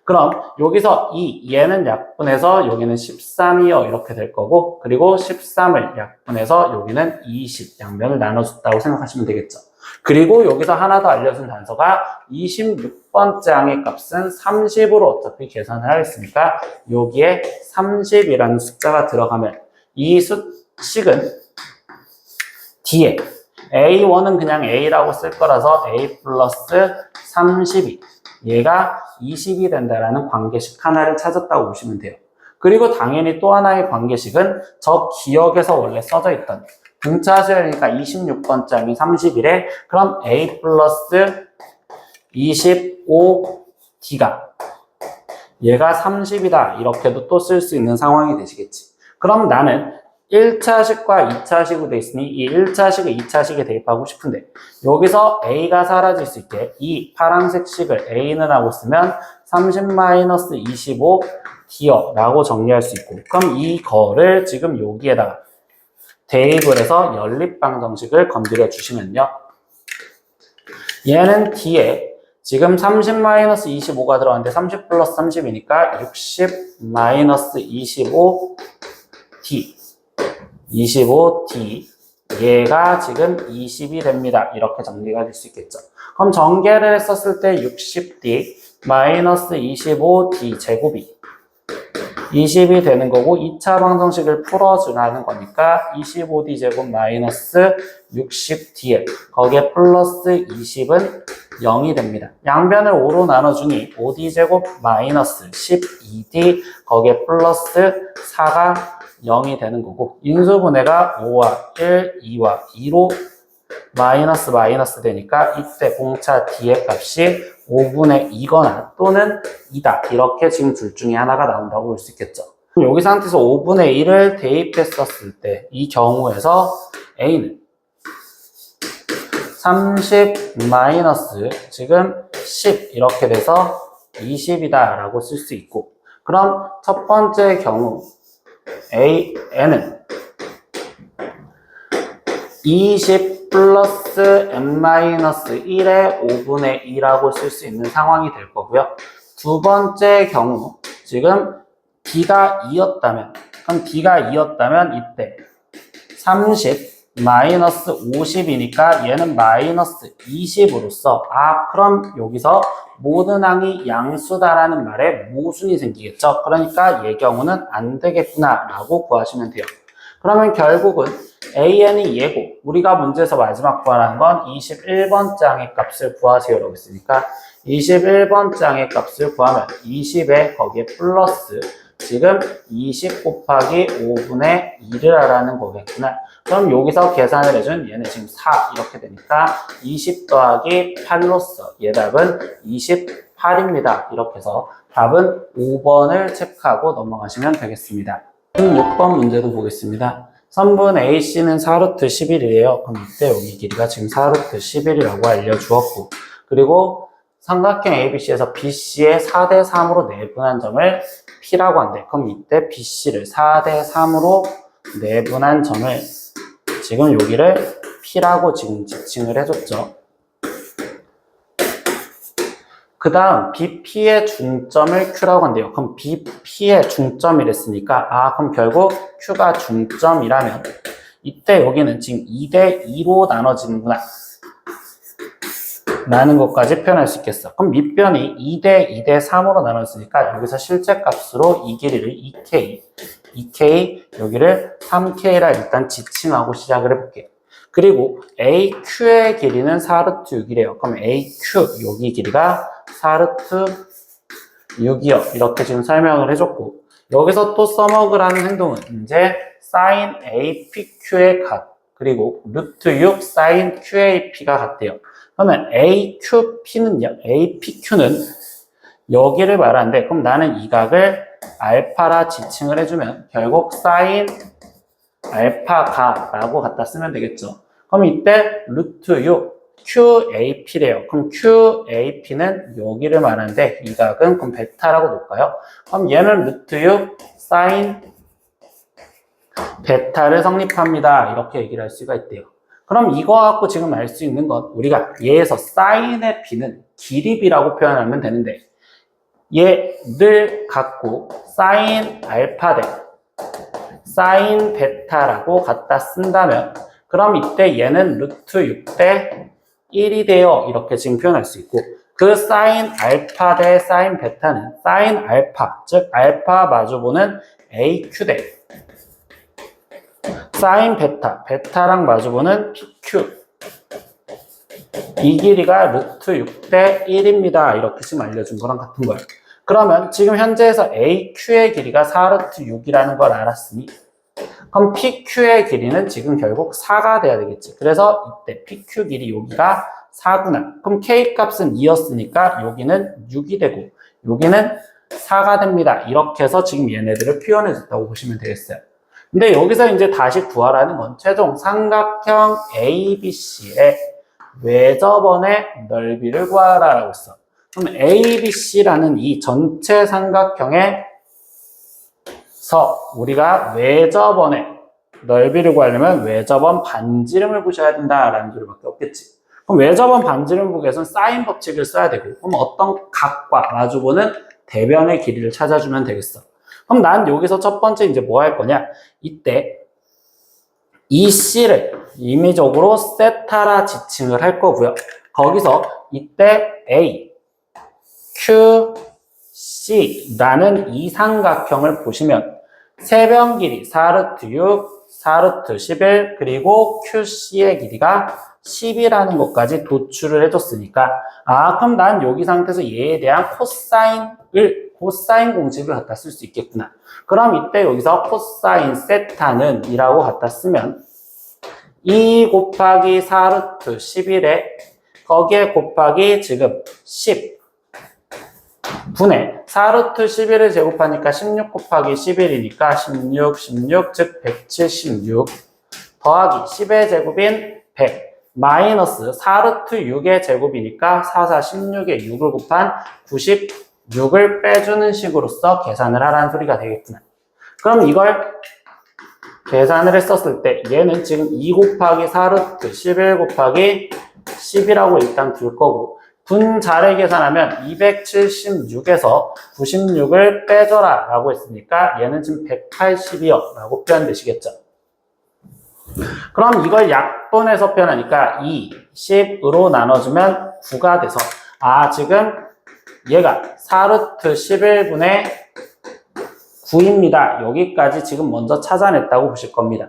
그럼 여기서 얘는 약분해서 여기는 13이요 이렇게 될 거고 그리고 13을 약분해서 여기는 20 양면을 나눠줬다고 생각하시면 되겠죠. 그리고 여기서 하나 더 알려준 단서가 26번째 항의 값은 30으로 어차피 계산을 하겠으니까 여기에 30이라는 숫자가 들어가면 이 식은 D에 A1은 그냥 A라고 쓸 거라서 A 플러스 32 얘가 20이 된다라는 관계식 하나를 찾았다고 보시면 돼요. 그리고 당연히 또 하나의 관계식은 저 기억에서 원래 써져 있던 등차 수열이니까 26번째 항이 30이래. 그럼 A 플러스 25D가 얘가 30이다. 이렇게도 또 쓸 수 있는 상황이 되시겠지. 그럼 나는 1차식과 2차식으로 되어 있으니 이 1차식을 2차식에 대입하고 싶은데 여기서 A가 사라질 수 있게 이 파란색 식을 A는 하고 쓰면 30-25D어 라고 정리할 수 있고 그럼 이거를 지금 여기에다가 대입을 해서 연립방정식을 건드려 주시면요. 얘는 D에 지금 30-25가 들어갔는데 30 플러스 30이니까 60-25D 25D 얘가 지금 20이 됩니다. 이렇게 정리가 될 수 있겠죠. 그럼 전개를 했었을 때 60D 마이너스 25D 제곱이 20이 되는 거고 2차 방정식을 풀어주라는 거니까 25D 제곱 마이너스 60D에 거기에 플러스 20은 0이 됩니다. 양변을 5로 나눠주니 5D 제곱 마이너스 12D 거기에 플러스 4가 0이 되는 거고 인수분해가 5와 1, 2와 2로 마이너스 마이너스 되니까 이때 공차 D의 값이 5분의 2거나 또는 2다. 이렇게 지금 둘 중에 하나가 나온다고 볼 수 있겠죠. 그럼 여기 상태에서 5분의 1을 대입했었을 때 이 경우에서 A는 30 마이너스 지금 10 이렇게 돼서 20이다 라고 쓸 수 있고, 그럼 첫 번째 경우 N은 20 플러스 n-1의 5분의 2라고 쓸 수 있는 상황이 될 거고요. 두 번째 경우 지금 D가 2였다면, 그럼 D가 2였다면 이때 30 마이너스 50이니까 얘는 마이너스 20으로써 그럼 여기서 모든 항이 양수다라는 말에 모순이 생기겠죠. 그러니까 얘 경우는 안 되겠구나 라고 구하시면 돼요. 그러면 결국은 AN이 얘고 우리가 문제에서 마지막 구하라는 건 21번 장의 값을 구하세요 라고 했으니까 21번 장의 값을 구하면 20에 거기에 플러스 지금 20 곱하기 5분의 2를 하라는 거겠구나. 그럼 여기서 계산을 해준 얘는 지금 4 이렇게 되니까 20 더하기 8로서 얘 답은 28입니다. 이렇게 해서 답은 5번을 체크하고 넘어가시면 되겠습니다. 6번 문제도 보겠습니다. 선분 AC는 4루트 11이에요. 그럼 이때 여기 길이가 지금 4루트 11이라고 알려주었고, 그리고 삼각형 ABC에서 BC의 4대 3으로 내분한 점을 P라고 한대. 그럼 이때 BC를 4대 3으로 내분한 점을 지금 여기를 P라고 지금 지칭을 해줬죠. 그 다음 BP의 중점을 Q라고 한대요. 그럼 BP의 중점이랬으니까 그럼 결국 Q가 중점이라면 이때 여기는 지금 2대 2로 나눠지는구나 라는 것까지 표현할 수 있겠어. 그럼 밑변이 2대 2대 3으로 나눴으니까 여기서 실제 값으로 이 길이를 2K 여기를 3K라 일단 지칭하고 시작을 해볼게요. 그리고 AQ의 길이는 4루트 6이래요. 그럼 AQ 여기 길이가 4루트 6이요. 이렇게 지금 설명을 해줬고, 여기서 또 써먹으라는 행동은 이제 sin APQ의 값 그리고 루트 6 sin QAP가 같대요. 그러면 AQP는요, APQ는 여기를 말하는데, 그럼 나는 이 각을 알파라 지칭을 해주면 결국 sin 알파가라고 갖다 쓰면 되겠죠. 그럼 이때 루트 6 QAP래요. 그럼 QAP는 여기를 말하는데 이 각은 그럼 베타라고 놓을까요? 그럼 얘는 루트 6 sin 베타를 성립합니다. 이렇게 얘기를 할 수가 있대요. 그럼 이거 갖고 지금 알 수 있는 건 우리가 얘에서 sin의 b는 길이 b라고 표현하면 되는데 얘를 갖고 sin 알파 대 sin 베타라고 갖다 쓴다면 그럼 이때 얘는 루트 6대 1이 돼요. 이렇게 지금 표현할 수 있고, 그 sin 알파 대 sin 베타는 sin 알파, 즉 알파 마주보는 AQ 대 sin 베타, 베타랑 마주보는 PQ. 이 길이가 루트 6대 1입니다. 이렇게 지금 알려준 거랑 같은 거예요. 그러면 지금 현재에서 AQ의 길이가 4루트 6이라는 걸 알았으니 그럼 PQ의 길이는 지금 결국 4가 돼야 되겠지. 그래서 이때 PQ 길이 여기가 4구나. 그럼 K 값은 2였으니까 여기는 6이 되고 여기는 4가 됩니다. 이렇게 해서 지금 얘네들을 표현해줬다고 보시면 되겠어요. 근데 여기서 이제 다시 구하라는 건 최종 삼각형 ABC의 외접원의 넓이를 구하라라고 했어. 그럼 ABC라는 이 전체 삼각형에서 우리가 외접원의 넓이를 구하려면 외접원 반지름을 보셔야 된다라는 소리밖에 없겠지. 그럼 외접원 반지름 보기에서는 사인 법칙을 써야 되고, 그럼 어떤 각과 마주보는 대변의 길이를 찾아주면 되겠어. 그럼 난 여기서 첫 번째 이제 뭐 할 거냐? 이때 이 C를 임의적으로 세타라 지칭을 할 거고요. 거기서 이때 A, Q, C라는 이 삼각형을 보시면 세변 길이 4루트 6, 4루트 11, 그리고 QC의 길이가 10이라는 것까지 도출을 해줬으니까 그럼 난 여기 상태에서 얘에 대한 코사인 공식을 갖다 쓸 수 있겠구나. 그럼 이때 여기서 코사인 세타는 이라고 갖다 쓰면 2 곱하기 4루트 11에 거기에 곱하기 지금 10 분의 4루트 11을 제곱하니까 16 곱하기 11이니까 16, 즉 176 더하기 10의 제곱인 100 마이너스 4루트 6의 제곱이니까 4, 16에 6을 곱한 96을 빼주는 식으로서 계산을 하라는 소리가 되겠구나. 그럼 이걸 계산을 했었을 때 얘는 지금 2 곱하기 4루트 11 곱하기 10이라고 일단 둘 거고 분자를 계산하면 276에서 96을 빼줘라 라고 했으니까 얘는 지금 180이요 라고 표현되시겠죠. 그럼 이걸 약분해서 표현하니까 2, 10으로 나눠주면 9가 돼서 지금 얘가 4루트 11분의 9입니다. 여기까지 지금 먼저 찾아냈다고 보실 겁니다.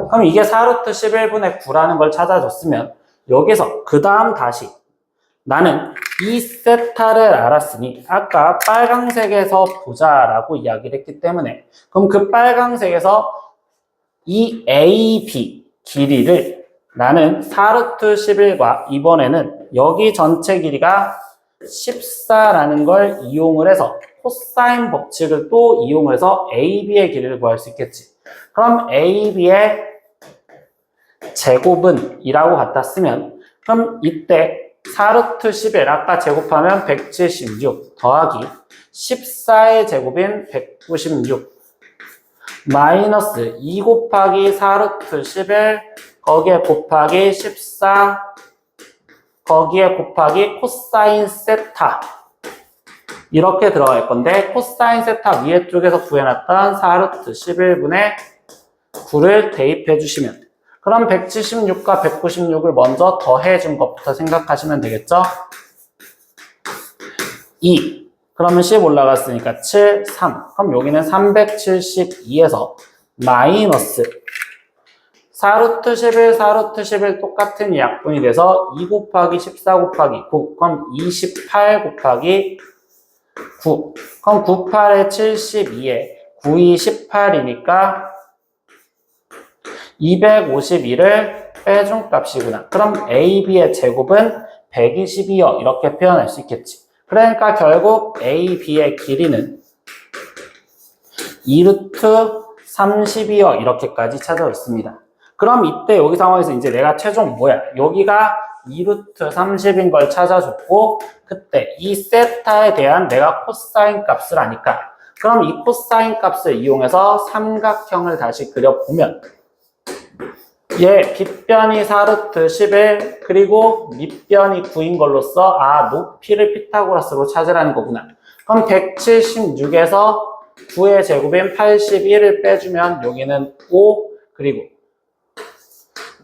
그럼 이게 4루트 11분의 9라는 걸 찾아줬으면 여기서 그 다음 다시 나는 이 세타를 알았으니 아까 빨강색에서 보자라고 이야기를 했기 때문에 그럼 그 빨강색에서 이 AB 길이를 나는 4루트 11과 이번에는 여기 전체 길이가 14라는 걸 이용을 해서 코사인 법칙을 또 이용해서 AB의 길이를 구할 수 있겠지. 그럼 AB의 제곱은 이라고 갖다 쓰면 그럼 이때 4루트 11 아까 제곱하면 176 더하기 14의 제곱인 196 마이너스 2 곱하기 4루트 11 거기에 곱하기 14 거기에 곱하기 코사인 세타 이렇게 들어갈 건데 코사인 세타 위에 쪽에서 구해놨던 4루트 11분의 9를 대입해 주시면 그럼 176과 196을 먼저 더해준 것부터 생각하시면 되겠죠? 2 그러면 10 올라갔으니까 7, 3 그럼 여기는 372에서 마이너스 4루트 11, 4루트 11 똑같은 약분이 돼서 2 곱하기 14 곱하기 9 그럼 28 곱하기 9 그럼 98에 72에 92, 18이니까 251을 빼준 값이구나. 그럼 AB의 제곱은 120이요. 이렇게 표현할 수 있겠지. 그러니까 결국 AB의 길이는 2루트 30이요. 이렇게까지 찾아왔습니다. 그럼 이때 여기 상황에서 이제 내가 최종 뭐야? 여기가 2루트 30인 걸 찾아줬고 그때 이 세타에 대한 내가 코사인 값을 아니까 그럼 이 코사인 값을 이용해서 삼각형을 다시 그려보면 얘 빗변이 4루트 11 그리고 밑변이 9인 걸로써 높이를 피타고라스로 찾으라는 거구나. 그럼 176에서 9의 제곱인 81을 빼주면 여기는 5 그리고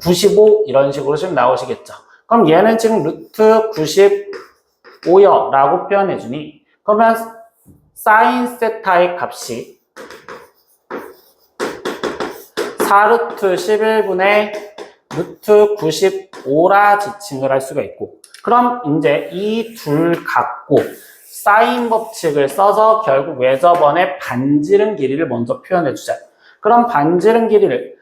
95 이런 식으로 지금 나오시겠죠. 그럼 얘는 지금 루트 95요 라고 표현해주니 그러면 사인 세타의 값이 4루트 11분의 루트 95라 지칭을 할 수가 있고 그럼 이제 이 둘 갖고 사인 법칙을 써서 결국 외접원의 반지름 길이를 먼저 표현해 주자. 그럼 반지름 길이를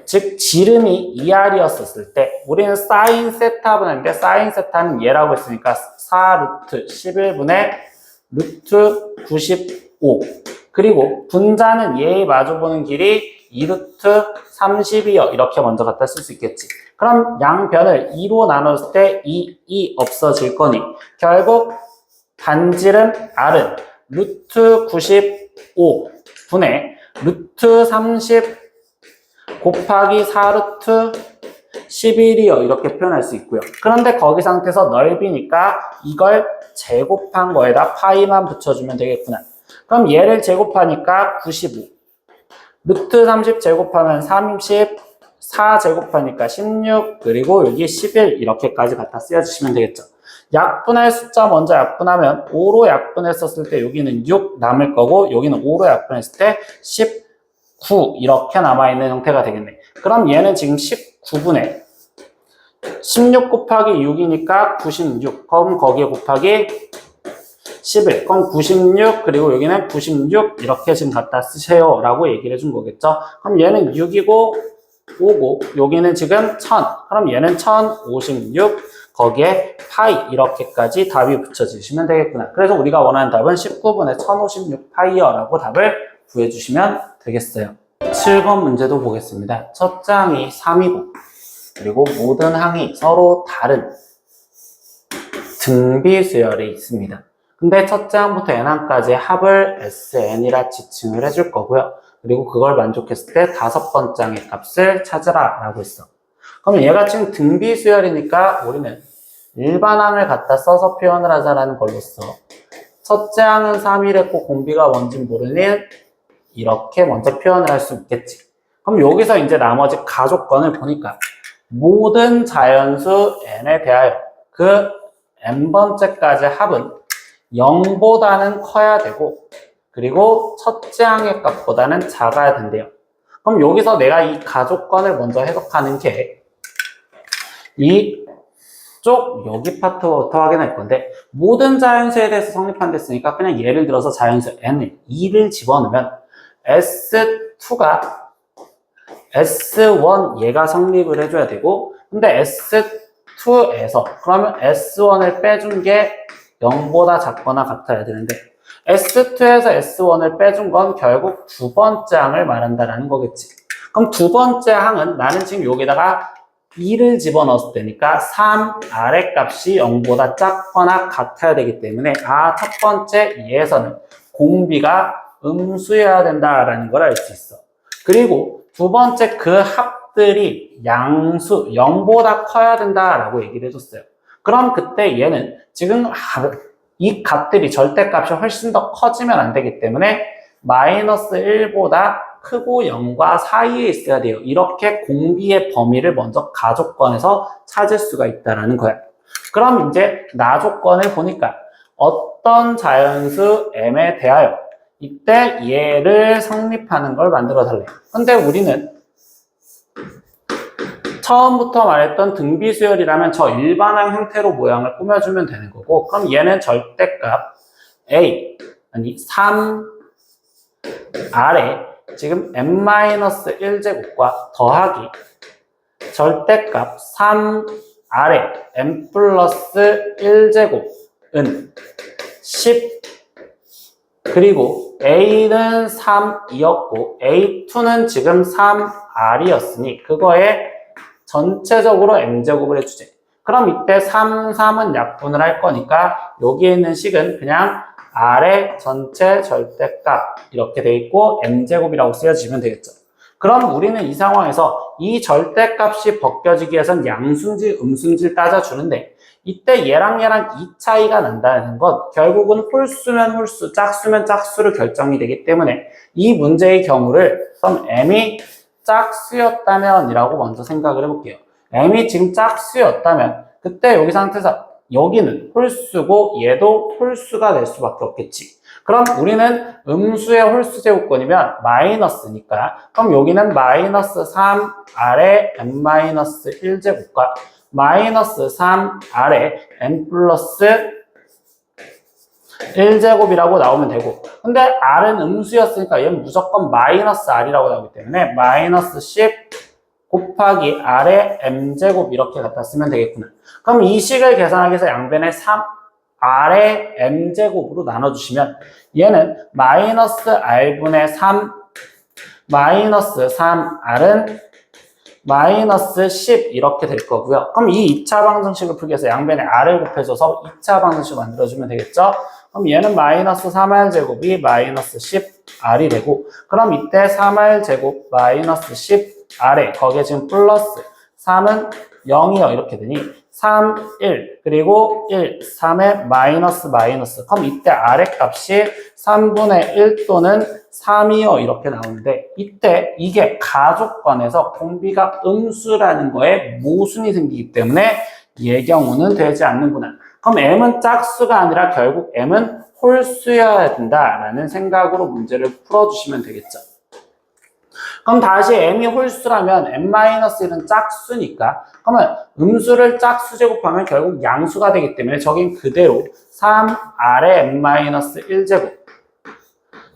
즉 지름이 2R이었을 때 우리는 사인 세타분 했는데 사인 세타는 얘라고 했으니까 4루트 11분의 루트 95 그리고 분자는 얘에 마주보는 길이 2루트 30이요. 이렇게 먼저 갖다 쓸 수 있겠지. 그럼 양변을 2로 나눴을 때 2 없어질 거니 결국 반지름 R은 루트 95분의 루트 30 곱하기 4루트 11이요. 이렇게 표현할 수 있고요. 그런데 거기 상태에서 넓이니까 이걸 제곱한 거에다 파이만 붙여주면 되겠구나. 그럼 얘를 제곱하니까 95 루트 30 제곱하면 30 4 제곱하니까 16 그리고 여기 11 이렇게까지 갖다 쓰여주시면 되겠죠. 약분할 숫자 먼저 약분하면 5로 약분했었을 때 여기는 6 남을 거고 여기는 5로 약분했을 때 19 이렇게 남아있는 형태가 되겠네. 그럼 얘는 지금 19분의 16 곱하기 6이니까 96 그럼 거기에 곱하기 11 그럼 96 그리고 여기는 96 이렇게 지금 갖다 쓰세요 라고 얘기를 해준 거겠죠. 그럼 얘는 6이고 오고 여기는 지금 1000. 그럼 얘는 1056 거기에 파이 이렇게까지 답이 붙여주시면 되겠구나. 그래서 우리가 원하는 답은 19분의 1056 파이어라고 답을 구해주시면 되겠어요. 7번 문제도 보겠습니다. 첫 장이 3이고 그리고 모든 항이 서로 다른 등비 수열이 있습니다. 근데 첫 장부터 n항까지의 합을 SN이라 지칭을 해줄 거고요. 그리고 그걸 만족했을 때 다섯 번째 항의 값을 찾으라 라고 했어. 그러면 얘가 지금 등비 수열이니까 우리는 일반항을 갖다 써서 표현을 하자라는 걸로써 첫째 항은 3이랬고 공비가 뭔진 모르니 이렇게 먼저 표현을 할 수 있겠지. 그럼 여기서 이제 나머지 가족권을 보니까 모든 자연수 n에 대하여 그 n번째까지 합은 0보다는 커야 되고 그리고 첫째 항의 값보다는 작아야 된대요. 그럼 여기서 내가 이 가족권을 먼저 해석하는 게 이쪽 여기 파트부터 확인할 건데 모든 자연수에 대해서 성립한댔으니까 그냥 예를 들어서 자연수 n을 2를 집어넣으면 S2가 S1 얘가 성립을 해줘야 되고 근데 S2에서 그러면 S1을 빼준 게 0보다 작거나 같아야 되는데 S2에서 S1을 빼준 건 결국 두 번째 항을 말한다라는 거겠지. 그럼 두 번째 항은 나는 지금 여기다가 2를 집어넣었을 때니까 3 아래 값이 0보다 작거나 같아야 되기 때문에 첫 번째 이에서는 공비가 음수여야 된다라는 걸 알 수 있어. 그리고 두 번째 그 합들이 양수 0보다 커야 된다라고 얘기를 해줬어요. 그럼 그때 얘는 지금 이 값들이 절대값이 훨씬 더 커지면 안 되기 때문에 마이너스 1보다 크고 0과 사이에 있어야 돼요. 이렇게 공비의 범위를 먼저 가족권에서 찾을 수가 있다는 거야. 그럼 이제 나조건을 보니까 어떤 자연수 m에 대하여 이때 얘를 성립하는 걸 만들어 달래. 근데 우리는 처음부터 말했던 등비수열이라면 저 일반항 형태로 모양을 꾸며주면 되는 거고 그럼 얘는 절대값 a 아니 3 아래 지금 n-1제곱과 더하기 절대값 3 아래 n 플러스 1제곱은 10 그리고 a는 3이었고 a2는 지금 3r이었으니 그거에 전체적으로 m제곱을 해주지. 그럼 이때 3, 3은 약분을 할 거니까 여기에 있는 식은 그냥 r의 전체 절대값 이렇게 돼 있고 m제곱이라고 쓰여지면 되겠죠. 그럼 우리는 이 상황에서 이 절대값이 벗겨지기 위해선 양수인지 음수인지를 따져주는데 이때 얘랑 이 차이가 난다는 건 결국은 홀수면 홀수, 짝수면 짝수로 결정이 되기 때문에 이 문제의 경우를 그럼 m이 짝수였다면 이라고 먼저 생각을 해볼게요. m이 지금 짝수였다면 그때 여기 상태에서 여기는 홀수고 얘도 홀수가 될 수밖에 없겠지. 그럼 우리는 음수의 홀수 제곱권이면 마이너스니까 그럼 여기는 마이너스 3 아래 n-1제곱과 마이너스 3 아래 n 플러스 1제곱이라고 나오면 되고 근데 r은 음수였으니까 얘는 무조건 마이너스 r이라고 나오기 때문에 마이너스 10 곱하기 r의 m제곱 이렇게 갖다 쓰면 되겠구나. 그럼 이 식을 계산하기 위해서 양변에 3 r의 m제곱으로 나눠주시면 얘는 마이너스 r분의 3 마이너스 3r은 마이너스 10 이렇게 될 거고요. 그럼 이 2차 방정식을 풀기 위해서 양변에 r을 곱해줘서 2차 방정식을 만들어주면 되겠죠. 그럼 얘는 마이너스 3r 제곱이 마이너스 10r이 되고 그럼 이때 3r 제곱 마이너스 10r에 거기에 지금 플러스 3은 0이요 이렇게 되니 3, 1 그리고 1, 3의 마이너스 그럼 이때 r의 값이 3분의 1 또는 3이요 이렇게 나오는데 이때 이게 가족권에서 공비가 음수라는 거에 모순이 생기기 때문에 얘 경우는 되지 않는구나. 그럼 m은 짝수가 아니라 결국 m은 홀수여야 된다라는 생각으로 문제를 풀어주시면 되겠죠. 그럼 다시 m이 홀수라면 n-1은 짝수니까 그러면 음수를 짝수 제곱하면 결국 양수가 되기 때문에 저긴 그대로 3 아래 n-1제곱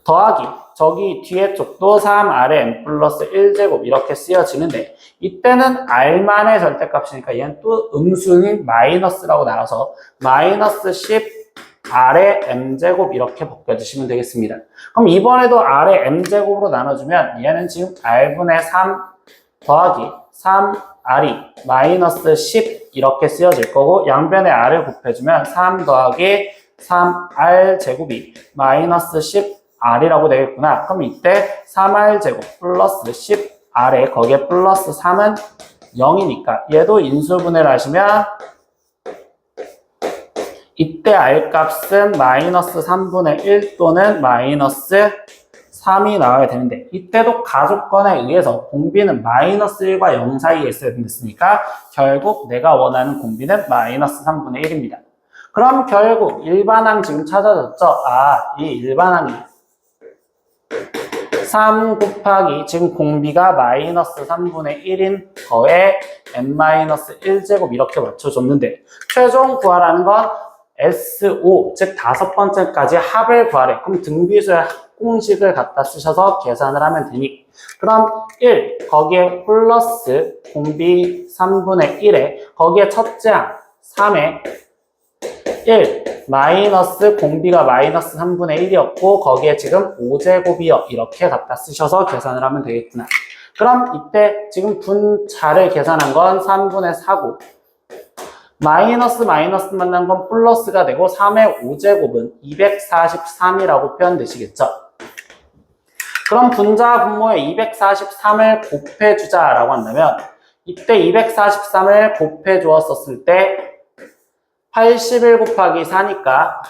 더하기 저기 뒤에 쪽도 3 아래 n 플러스 1제곱 이렇게 쓰여지는데 이때는 R만의 절대값이니까 얘는 또 음수인 마이너스라고 나와서 마이너스 10 R의 M제곱 이렇게 벗겨주시면 되겠습니다. 그럼 이번에도 R의 M제곱으로 나눠주면 얘는 지금 R분의 3 더하기 3R이 마이너스 10 이렇게 쓰여질 거고 양변에 R을 곱해주면 3 더하기 3R 제곱이 마이너스 10R이라고 되겠구나. 그럼 이때 3R 제곱 플러스 10R에 거기에 플러스 3은 0이니까 얘도 인수분해를 하시면 이때 R 값은 마이너스 3분의 1 또는 마이너스 3이 나와야 되는데 이때도 가족건에 의해서 공비는 마이너스 1과 0 사이에 있어야 됐으니까 결국 내가 원하는 공비는 마이너스 3분의 1입니다. 그럼 결국 일반항 지금 찾아졌죠? 이 일반항이 3 곱하기 지금 공비가 마이너스 3분의 1인 거에 n-1제곱 이렇게 맞춰줬는데 최종 구하라는 건 SO, 즉 5번째까지 합을 구하래. 그럼 등비수의 합공식을 갖다 쓰셔서 계산을 하면 되니 그럼 1, 거기에 플러스 공비 3분의 1에 거기에 첫째 항 3에 1, 마이너스 공비가 마이너스 3분의 1이었고 거기에 지금 5제곱이요. 이렇게 갖다 쓰셔서 계산을 하면 되겠구나. 그럼 이때 지금 분자를 계산한 건 3분의 4고 마이너스 만난 건 플러스가 되고 3의 5제곱은 243이라고 표현되시겠죠? 그럼 분자와 분모에 243을 곱해주자라고 한다면 이때 243을 곱해주었었을 때 81 곱하기 4니까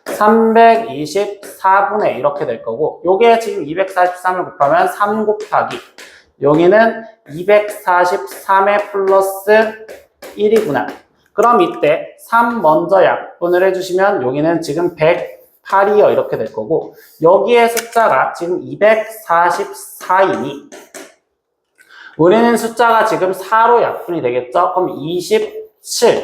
324분의 이렇게 될 거고 요게 지금 243을 곱하면 3 곱하기 여기는 243의 플러스 1이구나. 그럼 이때 3 먼저 약분을 해주시면 여기는 지금 108이요. 이렇게 될 거고 여기에 숫자가 지금 244이니 우리는 숫자가 지금 4로 약분이 되겠죠? 그럼 27.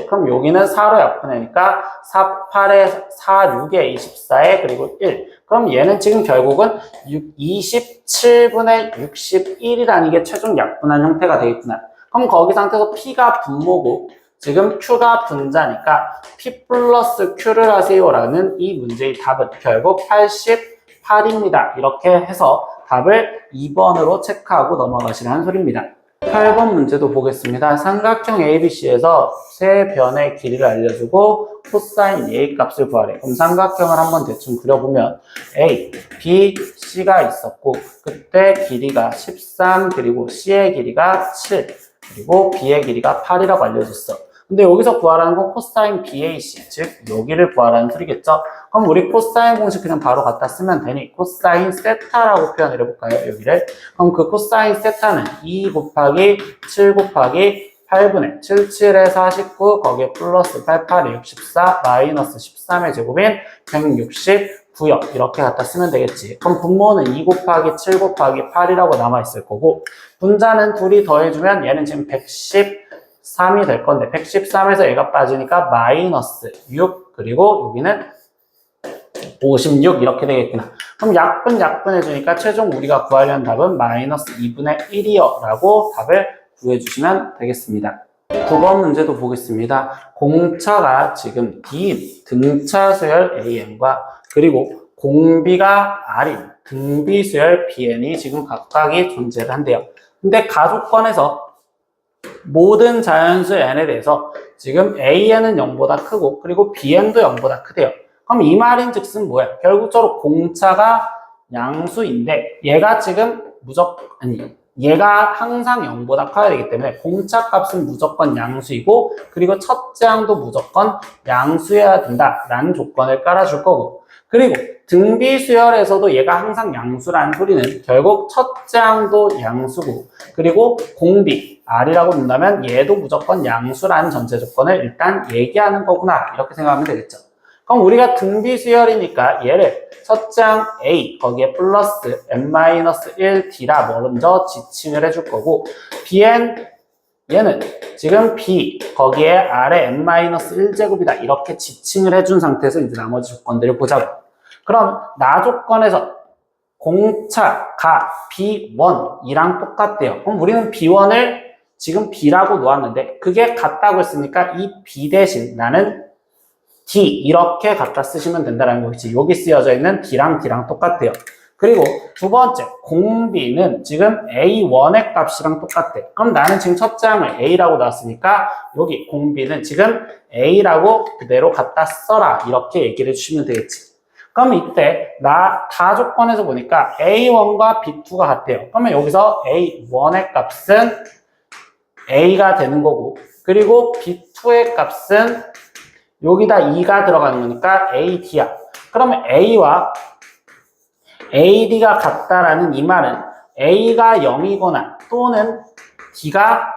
그럼 여기는 4로 약분하니까 4, 8에 4, 6에 24에 그리고 1. 그럼 얘는 지금 결국은 27분의 61이라는 게 최종 약분한 형태가 되겠구나. 그럼 거기 상태에서 P가 분모고 지금 Q가 분자니까 P 플러스 Q를 하세요라는 이 문제의 답은 결국 88입니다. 이렇게 해서 답을 2번으로 체크하고 넘어가시라는 소리입니다. 8번 문제도 보겠습니다. 삼각형 ABC에서 세 변의 길이를 알려주고 코사인 A 값을 구하래. 그럼 삼각형을 한번 대충 그려보면 A, B, C가 있었고 그때 길이가 13 그리고 C의 길이가 7 그리고 B의 길이가 8이라고 알려줬어. 근데 여기서 구하라는 건 코사인 BAC, 즉 여기를 구하라는 소리겠죠? 그럼 우리 코사인 공식 그냥 바로 갖다 쓰면 되니 코사인 세타라고 표현을 해볼까요? 여기를. 그럼 그 코사인 세타는 2 곱하기 7 곱하기 8분의 77에 49 거기에 플러스 88에 64 마이너스 13의 제곱인 169요. 이렇게 갖다 쓰면 되겠지. 그럼 분모는 2 곱하기 7 곱하기 8이라고 남아있을 거고 분자는 둘이 더해주면 얘는 지금 113이 될 건데 113에서 얘가 빠지니까 마이너스 6 그리고 여기는 56 이렇게 되겠구나. 그럼 약분 해주니까 최종 우리가 구하려는 답은 마이너스 2분의 1이요 라고 답을 구해주시면 되겠습니다. 9번 문제도 보겠습니다. 공차가 지금 D인 등차수열 AN과 그리고 공비가 R인 등비수열 BN이 지금 각각이 존재를 한대요. 근데 가족권에서 모든 자연수 N에 대해서 지금 AN은 0보다 크고 그리고 BN도 0보다 크대요. 그럼 이 말인 즉슨 뭐야? 결국적으로 공차가 양수인데 얘가 지금 얘가 항상 0보다 커야 되기 때문에 공차 값은 무조건 양수이고 그리고 첫째 항도 무조건 양수여야 된다라는 조건을 깔아줄 거고 그리고 등비수열에서도 얘가 항상 양수라는 소리는 결국 첫째 항도 양수고 그리고 공비 R이라고 본다면 얘도 무조건 양수라는 전제 조건을 일단 얘기하는 거구나 이렇게 생각하면 되겠죠. 그럼 우리가 등비수열이니까 얘를 첫째 항 A 거기에 플러스 n-1D라 먼저 지칭을 해줄 거고 Bn 얘는 지금 B 거기에 R에 n-1제곱이다 이렇게 지칭을 해준 상태에서 이제 나머지 조건들을 보자고. 그럼 나 조건에서 공차가 B1이랑 똑같대요. 그럼 우리는 B1을 지금 B라고 놓았는데 그게 같다고 했으니까 이 B 대신 나는 D 이렇게 갖다 쓰시면 된다는 거겠지. 여기 쓰여져 있는 D랑 D랑 똑같대요. 그리고 두 번째, 공B는 지금 A1의 값이랑 똑같대. 그럼 나는 지금 첫째 항을 A라고 놨으니까 여기 공B는 지금 A라고 그대로 갖다 써라. 이렇게 얘기를 해주시면 되겠지. 그럼 이때 나 다 조건에서 보니까 A1과 B2가 같아요. 그러면 여기서 A1의 값은 A가 되는 거고 그리고 B2의 값은 여기다 2가 들어가는 거니까 AD야. 그러면 A와 AD가 같다라는 이 말은 A가 0이거나 또는 D가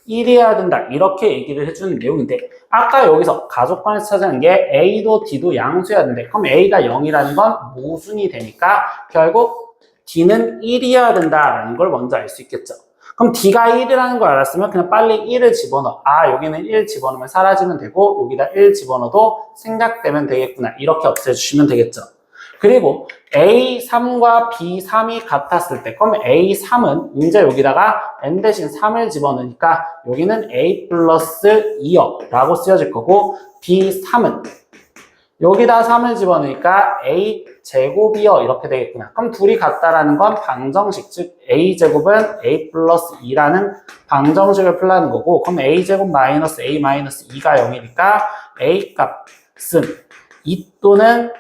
1이어야 된다. 이렇게 얘기를 해주는 내용인데 아까 여기서 가족관에서 찾아낸 게 A도 D도 양수여야 된대. 그럼 A가 0이라는 건 모순이 되니까 결국 D는 1이어야 된다라는 걸 먼저 알 수 있겠죠. 그럼 D가 1이라는 걸 알았으면 그냥 빨리 1을 집어넣어. 아, 여기는 1 집어넣으면 사라지면 되고 여기다 1 집어넣어도 생략되면 되겠구나. 이렇게 없애주시면 되겠죠. 그리고 A3과 B3이 같았을 때 그럼 A3은 이제 여기다가 N 대신 3을 집어넣으니까 여기는 A 플러스 2여 라고 쓰여질 거고 B3은 여기다 3을 집어넣으니까 A 제곱이요 이렇게 되겠구나. 그럼 둘이 같다라는 건 방정식, 즉 A 제곱은 A 플러스 2라는 방정식을 풀라는 거고 그럼 A 제곱 마이너스 A 마이너스 2가 0이니까 A 값은 2 또는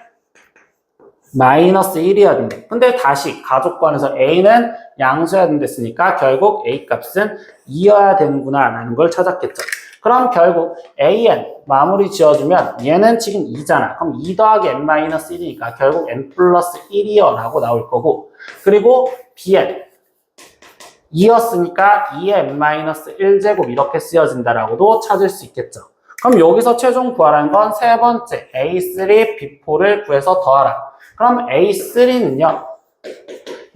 마이너스 1이어야 된대. 근데 다시 가족관에서 A는 양수여야 된댔으니까 결국 A 값은 2여야 되는구나 라는 걸 찾았겠죠. 그럼 결국 AN 마무리 지어주면 얘는 지금 2잖아. 그럼 2 더하기 N-1이니까 결국 N 플러스 1이여 라고 나올 거고 그리고 BN 2였으니까 2의 N-1제곱 이렇게 쓰여진다라고도 찾을 수 있겠죠. 그럼 여기서 최종 구하라는 건 세 번째 A3, B4를 구해서 더하라. 그럼 A3는요.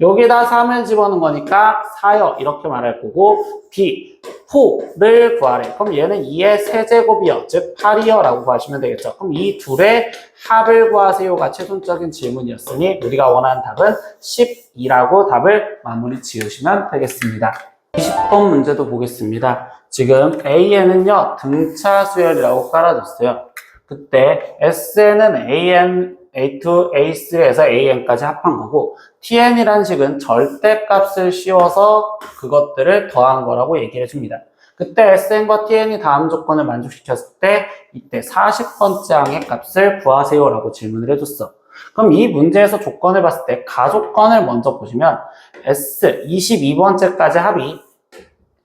여기다 3을 집어넣은 거니까 4여 이렇게 말할 거고 B4를 구하래. 그럼 얘는 2의 세제곱이여 즉 8이여 라고 구하시면 되겠죠. 그럼 이 둘의 합을 구하세요가 최종적인 질문이었으니 우리가 원하는 답은 12라고 답을 마무리 지으시면 되겠습니다. 20번 문제도 보겠습니다. 지금 A에는요 등차 수열이라고 깔아줬어요. 그때 S에는 AN, A2, A3에서 AN까지 합한 거고 TN이라는 식은 절대값을 씌워서 그것들을 더한 거라고 얘기를 해줍니다. 그때 SN과 TN이 다음 조건을 만족시켰을 때 이때 40번째 항의 값을 구하세요 라고 질문을 해줬어. 그럼 이 문제에서 조건을 봤을 때 가조건을 먼저 보시면 S 22번째까지 합이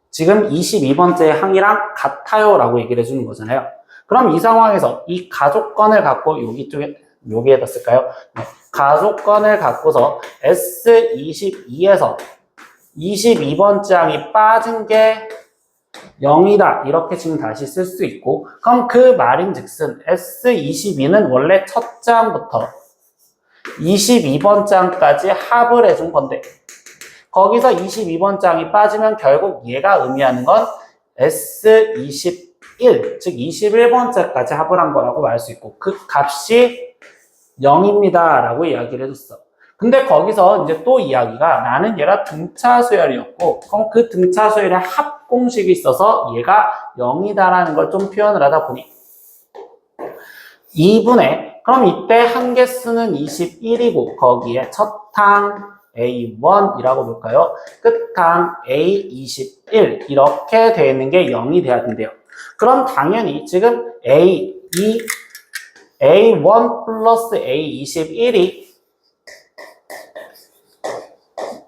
지금 22번째 항이랑 같아요 라고 얘기를 해주는 거잖아요. 그럼 이 상황에서 이 가조건을 갖고 여기에다 쓸까요? 네. 가조건을 갖고서 S22에서 22번째 항이 빠진 게 0이다 이렇게 지금 다시 쓸 수 있고 그럼 그 말인즉슨 S22는 원래 첫째 항부터 22번째 항까지 합을 해준 건데 거기서 22번째 항이 빠지면 결국 얘가 의미하는 건 S21, 즉 21번째까지 합을 한 거라고 말할 수 있고 그 값이 0입니다 라고 이야기를 해줬어. 근데 거기서 이제 또 이야기가 나는 얘가 등차 수열이었고 그럼 그 등차 수열의 합 공식이 있어서 얘가 0이다라는 걸 좀 표현을 하다 보니 2분의 그럼 이때 한 개수는 21이고 거기에 첫항 A1이라고 볼까요? 끝항 A21 이렇게 되어 있는 게 0이 돼야 된대요. 그럼 당연히 지금 A1 플러스 A21이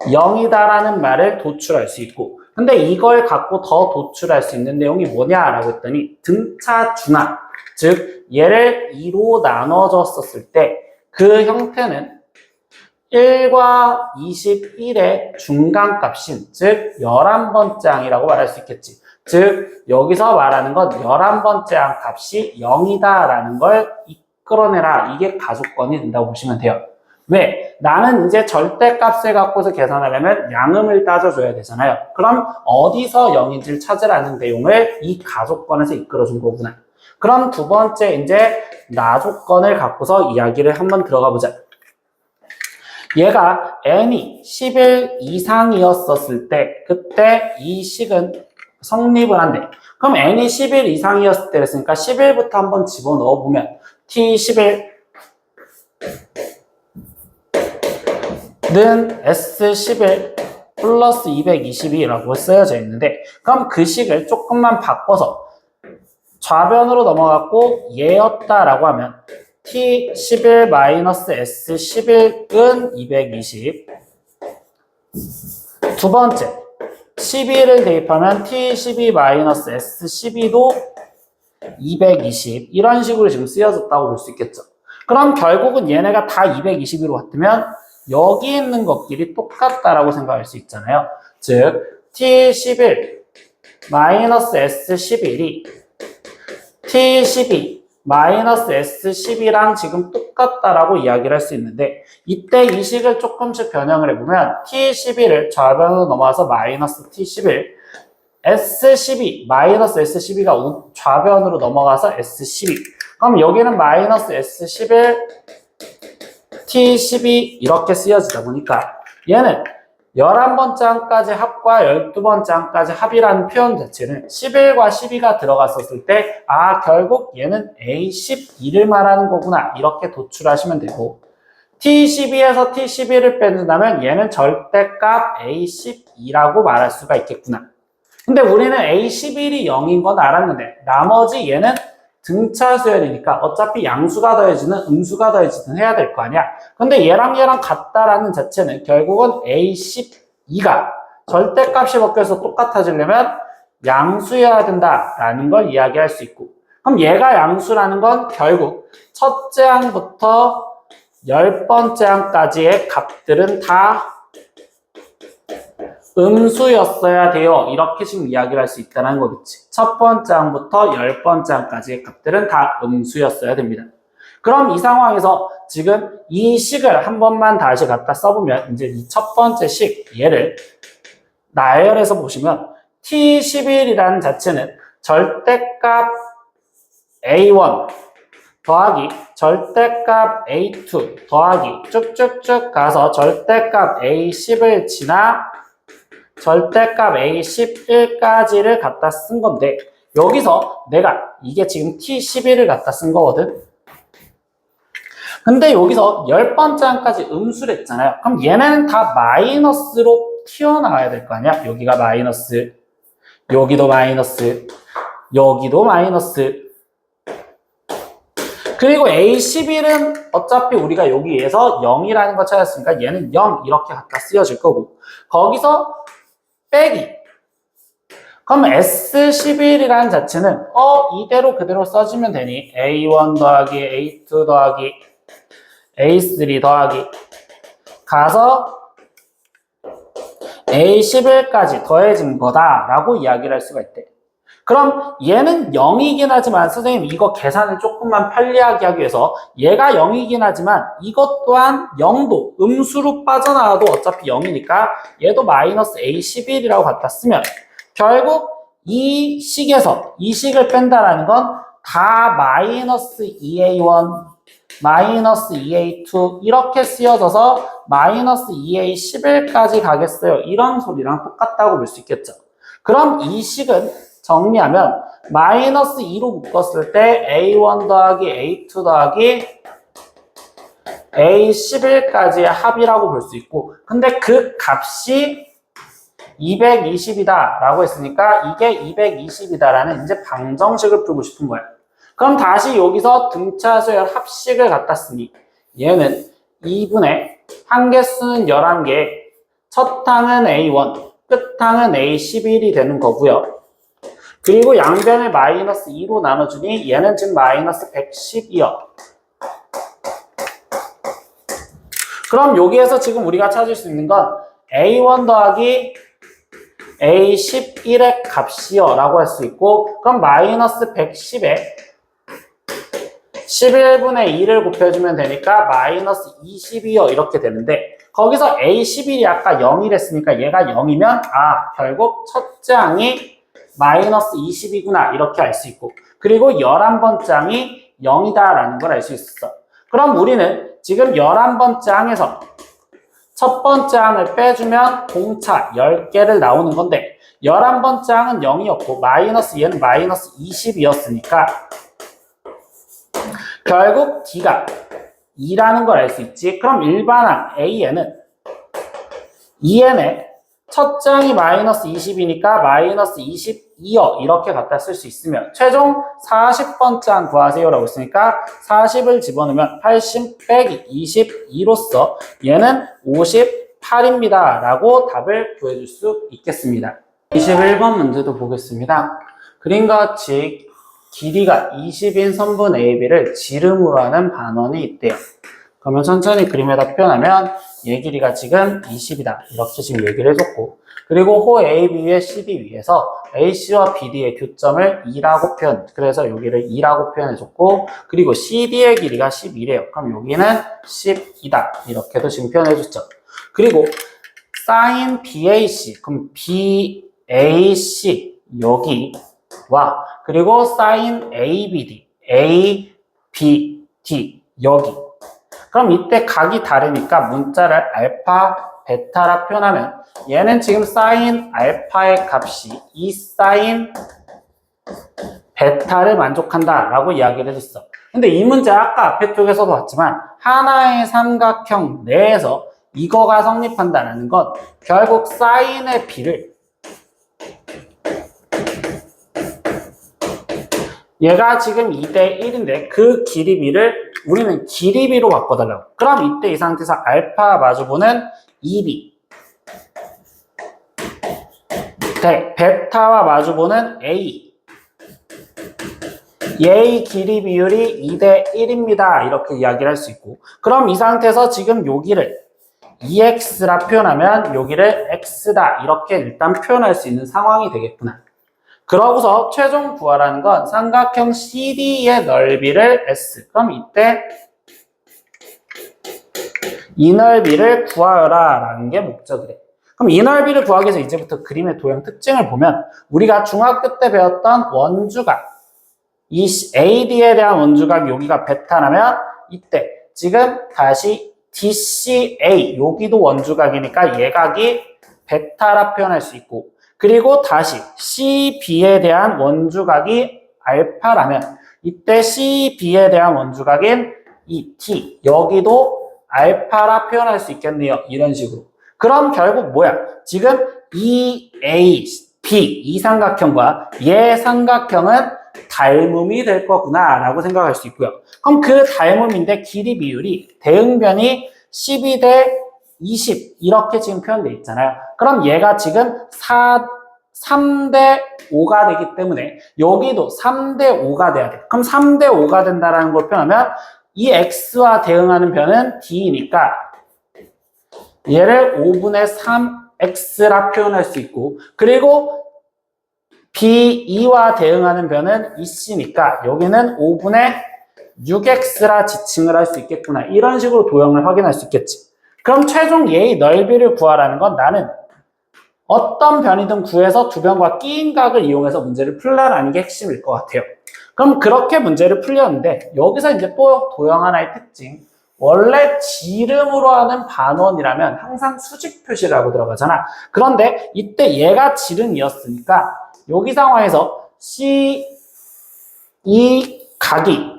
0이다라는 말을 도출할 수 있고 근데 이걸 갖고 더 도출할 수 있는 내용이 뭐냐라고 했더니 등차 준하 즉 얘를 2로 나눠줬었을 때 그 형태는 1과 21의 중간값인 즉 11번째 항이라고 말할 수 있겠지. 즉 여기서 말하는 건 11번째 항 값이 0이다라는 걸 이끌어내라. 이게 가조건이 된다고 보시면 돼요. 왜? 나는 이제 절대값을 갖고서 계산하려면 양음을 따져줘야 되잖아요. 그럼 어디서 0인지를 찾으라는 내용을 이 가조건에서 이끌어준 거구나. 그럼 두 번째 이제 나조건을 갖고서 이야기를 한번 들어가 보자. 얘가 n이 10일 이상이었었을 때 그때 이 식은 성립을 한대. 그럼 n이 10일 이상이었을 때 했으니까 10일부터 한번 집어넣어 보면 t11는 s11 플러스 222라고 쓰여져 있는데 그럼 그 식을 조금만 바꿔서 좌변으로 넘어갔고 얘였다라고 하면 t11 마이너스 s11은 220. 두 번째 12를 대입하면 t12 마이너스 s12도 220. 이런 식으로 지금 쓰여졌다고 볼 수 있겠죠. 그럼 결국은 얘네가 다 220으로 같으면 여기 있는 것끼리 똑같다라고 생각할 수 있잖아요. 즉 t11 마이너스 s11이 t12 마이너스 s12랑 지금 똑같다라고 이야기를 할 수 있는데 이때 이 식을 조금씩 변형을 해보면 t12를 좌변으로 넘어와서 마이너스 t11 s12 마이너스 s12가 좌변으로 넘어가서 s12 그럼 여기는 마이너스 s11 t12 이렇게 쓰여지다 보니까 얘는 11번째 항까지 합과 12번째 항까지 합이라는 표현 자체는 11과 12가 들어갔었을 때 결국 얘는 A12를 말하는 거구나 이렇게 도출하시면 되고 T12에서 T12를 빼준다면 얘는 절대값 A12라고 말할 수가 있겠구나. 근데 우리는 A11이 0인 건 알았는데 나머지 얘는 등차 수열이니까 어차피 양수가 더해지는 음수가 더해지든 해야 될 거 아니야. 근데 얘랑 같다라는 자체는 결국은 A12가 절대값이 바뀌어서 똑같아지려면 양수여야 된다라는 걸 이야기할 수 있고 그럼 얘가 양수라는 건 결국 첫째 항부터 10번째 항까지의 값들은 다 음수였어야 돼요. 이렇게 지금 이야기를 할 수 있다는 거겠지. 첫 번째 항부터 10번째 항까지의 값들은 다 음수였어야 됩니다. 그럼 이 상황에서 지금 이 식을 한 번만 다시 갖다 써보면 이제 이 첫 번째 식 얘를 나열해서 보시면 t11이라는 자체는 절대값 a1 더하기 절대값 a2 더하기 쭉쭉쭉 가서 절대값 a10을 지나 절대값 A11까지를 갖다 쓴 건데 여기서 내가 이게 지금 T11을 갖다 쓴 거거든. 근데 여기서 10번째 항까지 음수를 했잖아요. 그럼 얘네는 다 마이너스로 튀어나와야 될 거 아니야? 여기가 마이너스, 여기도 마이너스, 여기도 마이너스. 그리고 A11은 어차피 우리가 여기에서 0이라는 거 찾았으니까 얘는 0 이렇게 갖다 쓰여질 거고 거기서 빼기. 그럼 S11이라는 자체는 이대로 그대로 써주면 되니 A1 더하기 A2 더하기 A3 더하기 가서 A11까지 더해진 거다라고 이야기를 할 수가 있대. 그럼 얘는 0이긴 하지만 선생님 이거 계산을 조금만 편리하게 하기 위해서 얘가 0이긴 하지만 이것 또한 0도 음수로 빠져나와도 어차피 0이니까 얘도 마이너스 A11이라고 갖다 쓰면 결국 이 식에서 이 식을 뺀다라는 건 다 마이너스 2A1 마이너스 2A2 이렇게 쓰여져서 마이너스 2A11까지 가겠어요. 이런 소리랑 똑같다고 볼 수 있겠죠. 그럼 이 식은 정리하면 마이너스 2로 묶었을 때 A1 더하기 A2 더하기 A11까지의 합이라고 볼 수 있고 근데 그 값이 220이다 라고 했으니까 이게 220이다라는 이제 방정식을 풀고 싶은 거야. 그럼 다시 여기서 등차수열 합식을 갖다 쓰니 얘는 2분의 한개수는 11개 첫 항은 A1 끝 항은 A11이 되는 거고요. 그리고 양변을 마이너스 2로 나눠주니 얘는 지금 마이너스 110이요. 그럼 여기에서 지금 우리가 찾을 수 있는 건 A1 더하기 A11의 값이요 라고 할 수 있고 그럼 마이너스 110에 11분의 2를 곱해주면 되니까 마이너스 22요 이렇게 되는데 거기서 A11이 아까 0이랬으니까 얘가 0이면 결국 첫째 항이 마이너스 20이구나 이렇게 알 수 있고 그리고 11번째 항이 0이다 라는 걸 알 수 있었어. 그럼 우리는 지금 11번째 항에서 첫 번째 항을 빼주면 공차 10개를 나오는 건데 11번째 항은 0이었고 마이너스 얘는 마이너스 20이었으니까 결국 D가 2라는 걸 알 수 있지. 그럼 일반항 A에는 2n에 첫째 항이 마이너스 20이니까 마이너스 22여 이렇게 갖다 쓸 수 있으면 최종 40번째 항 구하세요라고 했으니까 40을 집어넣으면 80 빼기 22로서 얘는 58입니다 라고 답을 구해줄 수 있겠습니다. 21번 문제도 보겠습니다. 그림과 같이 길이가 20인 선분 AB를 지름으로 하는 반원이 있대요. 그러면 천천히 그림에다 표현하면 얘 길이가 지금 20이다. 이렇게 지금 얘기를 해줬고, 그리고 호 AB의 CD 위에서 AC와 BD의 교점을 2라고 표현, 그래서 여기를 2라고 표현해줬고, 그리고 CD의 길이가 11이에요. 그럼 여기는 10이다. 이렇게도 지금 표현해줬죠. 그리고 sin BAC, 그럼 BAC 여기와 그리고 sin ABD, ABD 여기. 그럼 이때 각이 다르니까 문자를 알파, 베타라 표현하면 얘는 지금 사인 알파의 값이 이 사인 베타를 만족한다 라고 이야기를 해줬어. 근데 이 문제 아까 앞에 쪽에서도 봤지만 하나의 삼각형 내에서 이거가 성립한다는 건 결국 사인의 비를 얘가 지금 2대 1인데 그 길이비를 우리는 길이비로 바꿔달라고. 그럼 이때 이 상태에서 알파 마주보는 2b 대 베타와 마주보는 a 얘의 길이 비율이 2대 1입니다. 이렇게 이야기를 할 수 있고, 그럼 이 상태에서 지금 여기를 2x라 표현하면 여기를 x다 이렇게 일단 표현할 수 있는 상황이 되겠구나. 그러고서 최종 구하라는 건 삼각형 CD의 넓이를 S. 그럼 이때 이 넓이를 구하라 라는 게 목적이래. 그럼 이 넓이를 구하기 위해서 이제부터 그림의 도형 특징을 보면 우리가 중학교 때 배웠던 원주각, 이 AD에 대한 원주각 여기가 베타라면 이때 지금 다시 DCA 여기도 원주각이니까 얘각이 베타라 표현할 수 있고, 그리고 다시 CB에 대한 원주각이 알파라면 이때 CB에 대한 원주각인 이 D 여기도 알파라 표현할 수 있겠네요. 이런 식으로. 그럼 결국 뭐야? 지금 이 A, B 이 삼각형과 얘 삼각형은 닮음이 될 거구나 라고 생각할 수 있고요. 그럼 그 닮음인데 길이 비율이 대응변이 12대 20 이렇게 지금 표현되어 있잖아요. 그럼 얘가 지금 3대 5가 되기 때문에 여기도 3대 5가 돼야 돼. 그럼 3대 5가 된다는 걸 표현하면 이 x와 대응하는 변은 d니까 얘를 5분의 3x라 표현할 수 있고, 그리고 b2와 대응하는 변은 2c니까 여기는 5분의 6x라 지칭을 할 수 있겠구나. 이런 식으로 도형을 확인할 수 있겠지. 그럼 최종 얘의 넓이를 구하라는 건 나는 어떤 변이든 구해서 두 변과 끼인 각을 이용해서 문제를 풀라라는 게 핵심일 것 같아요. 그럼 그렇게 문제를 풀렸는데 여기서 이제 또 도형 하나의 특징. 원래 지름으로 하는 반원이라면 항상 수직 표시를 하고 들어가잖아. 그런데 이때 얘가 지름이었으니까 여기 상황에서 이 각이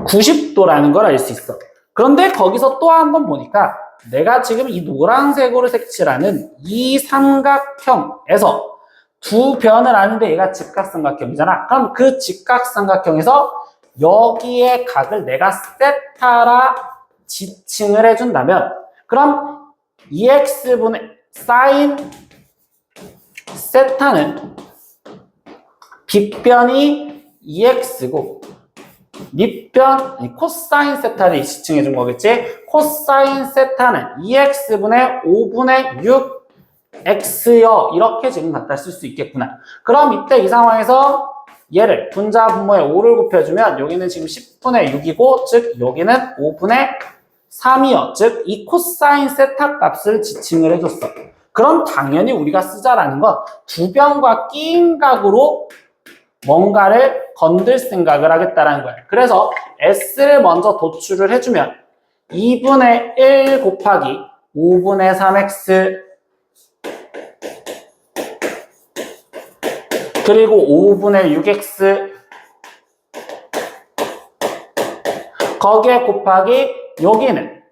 90도라는 걸 알 수 있어. 그런데 거기서 또 한 번 보니까 내가 지금 이 노란색으로 색칠하는 이 삼각형에서 두 변을 아는데 얘가 직각삼각형이잖아. 그럼 그 직각삼각형에서 여기에 각을 내가 세타라 지칭을 해준다면 그럼 2x분의 사인 세타는 빗변이 2x고 밑변, 코사인 세타를 지칭해 준 거겠지? 코사인 세타는 2x분의 5분의 6x여 이렇게 지금 갖다 쓸 수 있겠구나. 그럼 이때 이 상황에서 얘를 분자 분모에 5를 곱해주면 여기는 지금 10분의 6이고 즉 여기는 5분의 3이요. 즉 이 코사인 세타 값을 지칭을 해줬어. 그럼 당연히 우리가 쓰자라는 건 두 변과 끼인 각으로 뭔가를 건들 생각을 하겠다라는 거야. 그래서 S를 먼저 도출을 해주면 2분의 1 곱하기 5분의 3x 그리고 5분의 6x 거기에 곱하기 여기는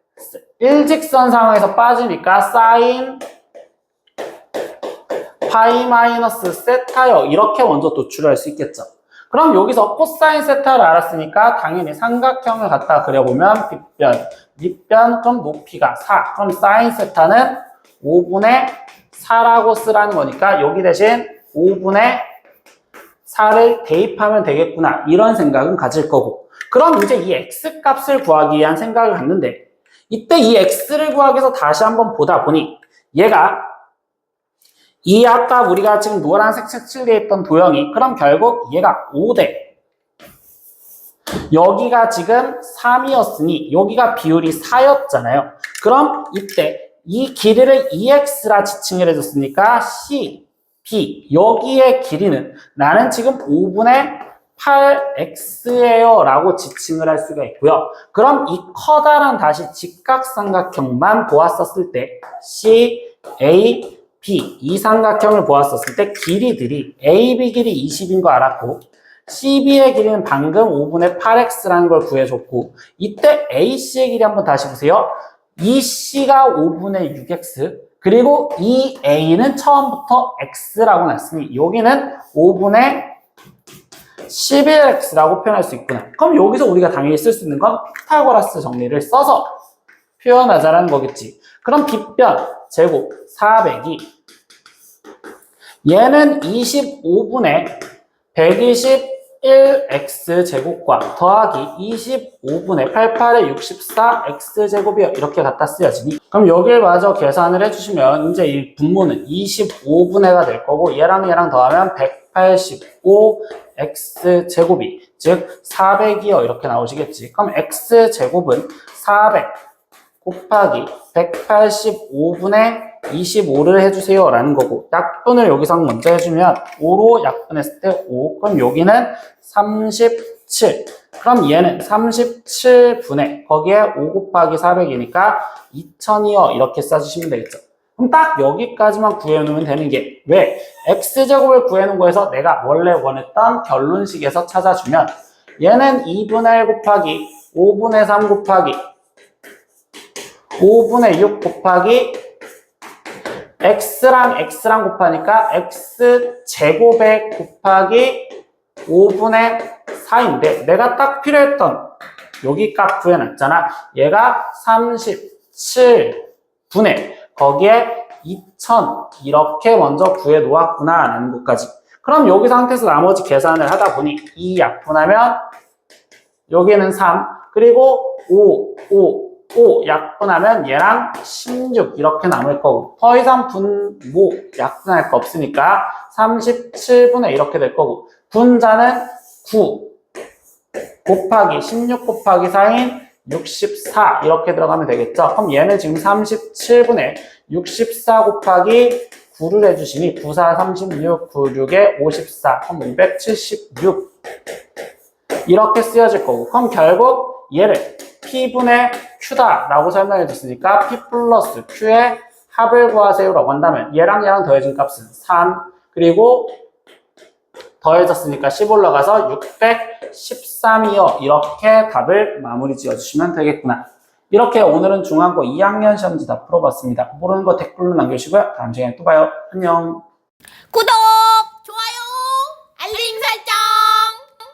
일직선 상황에서 빠지니까 사인 파이 마이너스 세타요. 이렇게 먼저 도출할 수 있겠죠. 그럼 여기서 코사인 세타를 알았으니까 당연히 삼각형을 갖다 그려보면 빗변, 밑변, 그럼 높이가 4. 그럼 사인 세타는 5분의 4라고 쓰라는 거니까 여기 대신 5분의 4를 대입하면 되겠구나. 이런 생각은 가질 거고. 그럼 이제 이 x값을 구하기 위한 생각을 갖는데 이때 이 x를 구하기 위해서 다시 한번 보다 보니 얘가 이 아까 우리가 지금 노란색 색칠되어 있던 도형이 그럼 결국 얘가 5대 여기가 지금 3이었으니 여기가 비율이 4였잖아요. 그럼 이때 이 길이를 2x라 지칭을 해줬으니까 c, b 여기의 길이는 나는 지금 5분의 8x예요 라고 지칭을 할 수가 있고요. 그럼 이 커다란 다시 직각삼각형만 보았었을 때 C, A, B 이 삼각형을 보았었을 때 길이들이 AB 길이 20인 거 알았고 CB의 길이는 방금 5분의 8x라는 걸 구해줬고 이때 AC의 길이 한번 다시 보세요. 이 C가 5분의 6x 그리고 이 A는 처음부터 x라고 놨으니 여기는 5분의 11x라고 표현할 수 있구나. 그럼 여기서 우리가 당연히 쓸 수 있는 건 피타고라스 정리를 써서 표현하자라는 거겠지. 그럼 빗변 제곱 400이 얘는 25분의 121x 제곱과 더하기 25분의 88의 64x 제곱이요. 이렇게 갖다 쓰여지니 그럼 여길 마저 계산을 해주시면 이제 이 분모는 25분의가 될 거고 얘랑 더하면 185x 제곱이 즉 400이요. 이렇게 나오시겠지. 그럼 x 제곱은 400 곱하기 185분의 25를 해주세요 라는 거고 약분을 여기서 먼저 해주면 5로 약분했을 때 5 그럼 여기는 37 그럼 얘는 37분의 거기에 5 곱하기 400이니까 2000이요 이렇게 써주시면 되겠죠. 그럼 딱 여기까지만 구해놓으면 되는 게 왜? x제곱을 구해놓은 거에서 내가 원래 원했던 결론식에서 찾아주면 얘는 2분의 1 곱하기 5분의 3 곱하기 5분의 6 곱하기 x랑 곱하니까 x제곱에 곱하기 5분의 4인데 내가 딱 필요했던 여기 값 구해놨잖아. 얘가 37분의 거기에 2000 이렇게 먼저 구해놓았구나 라는 것까지. 그럼 여기 상태에서 나머지 계산을 하다 보니 2 약분하면 여기는 3 그리고 5 약분하면 얘랑 16 이렇게 남을 거고 더 이상 분모 약분할 거 없으니까 37분의 이렇게 될 거고 분자는 9 곱하기 16 곱하기 4인 64 이렇게 들어가면 되겠죠. 그럼 얘는 지금 37분의 64 곱하기 9를 해주시니 9, 4, 36, 9, 6에 54 그럼 276 이렇게 쓰여질 거고 그럼 결국 얘를 P분의 Q다 라고 설명해 줬으니까 P 플러스 Q의 합을 구하세요 라고 한다면 얘랑 더해진 값은 3 그리고 더해졌으니까 10 올라가서 613이요 이렇게 답을 마무리 지어주시면 되겠구나. 이렇게 오늘은 중앙고 2학년 시험지 다 풀어봤습니다. 모르는 거 댓글로 남겨주시고요. 다음 시간에 또 봐요. 안녕. 구독!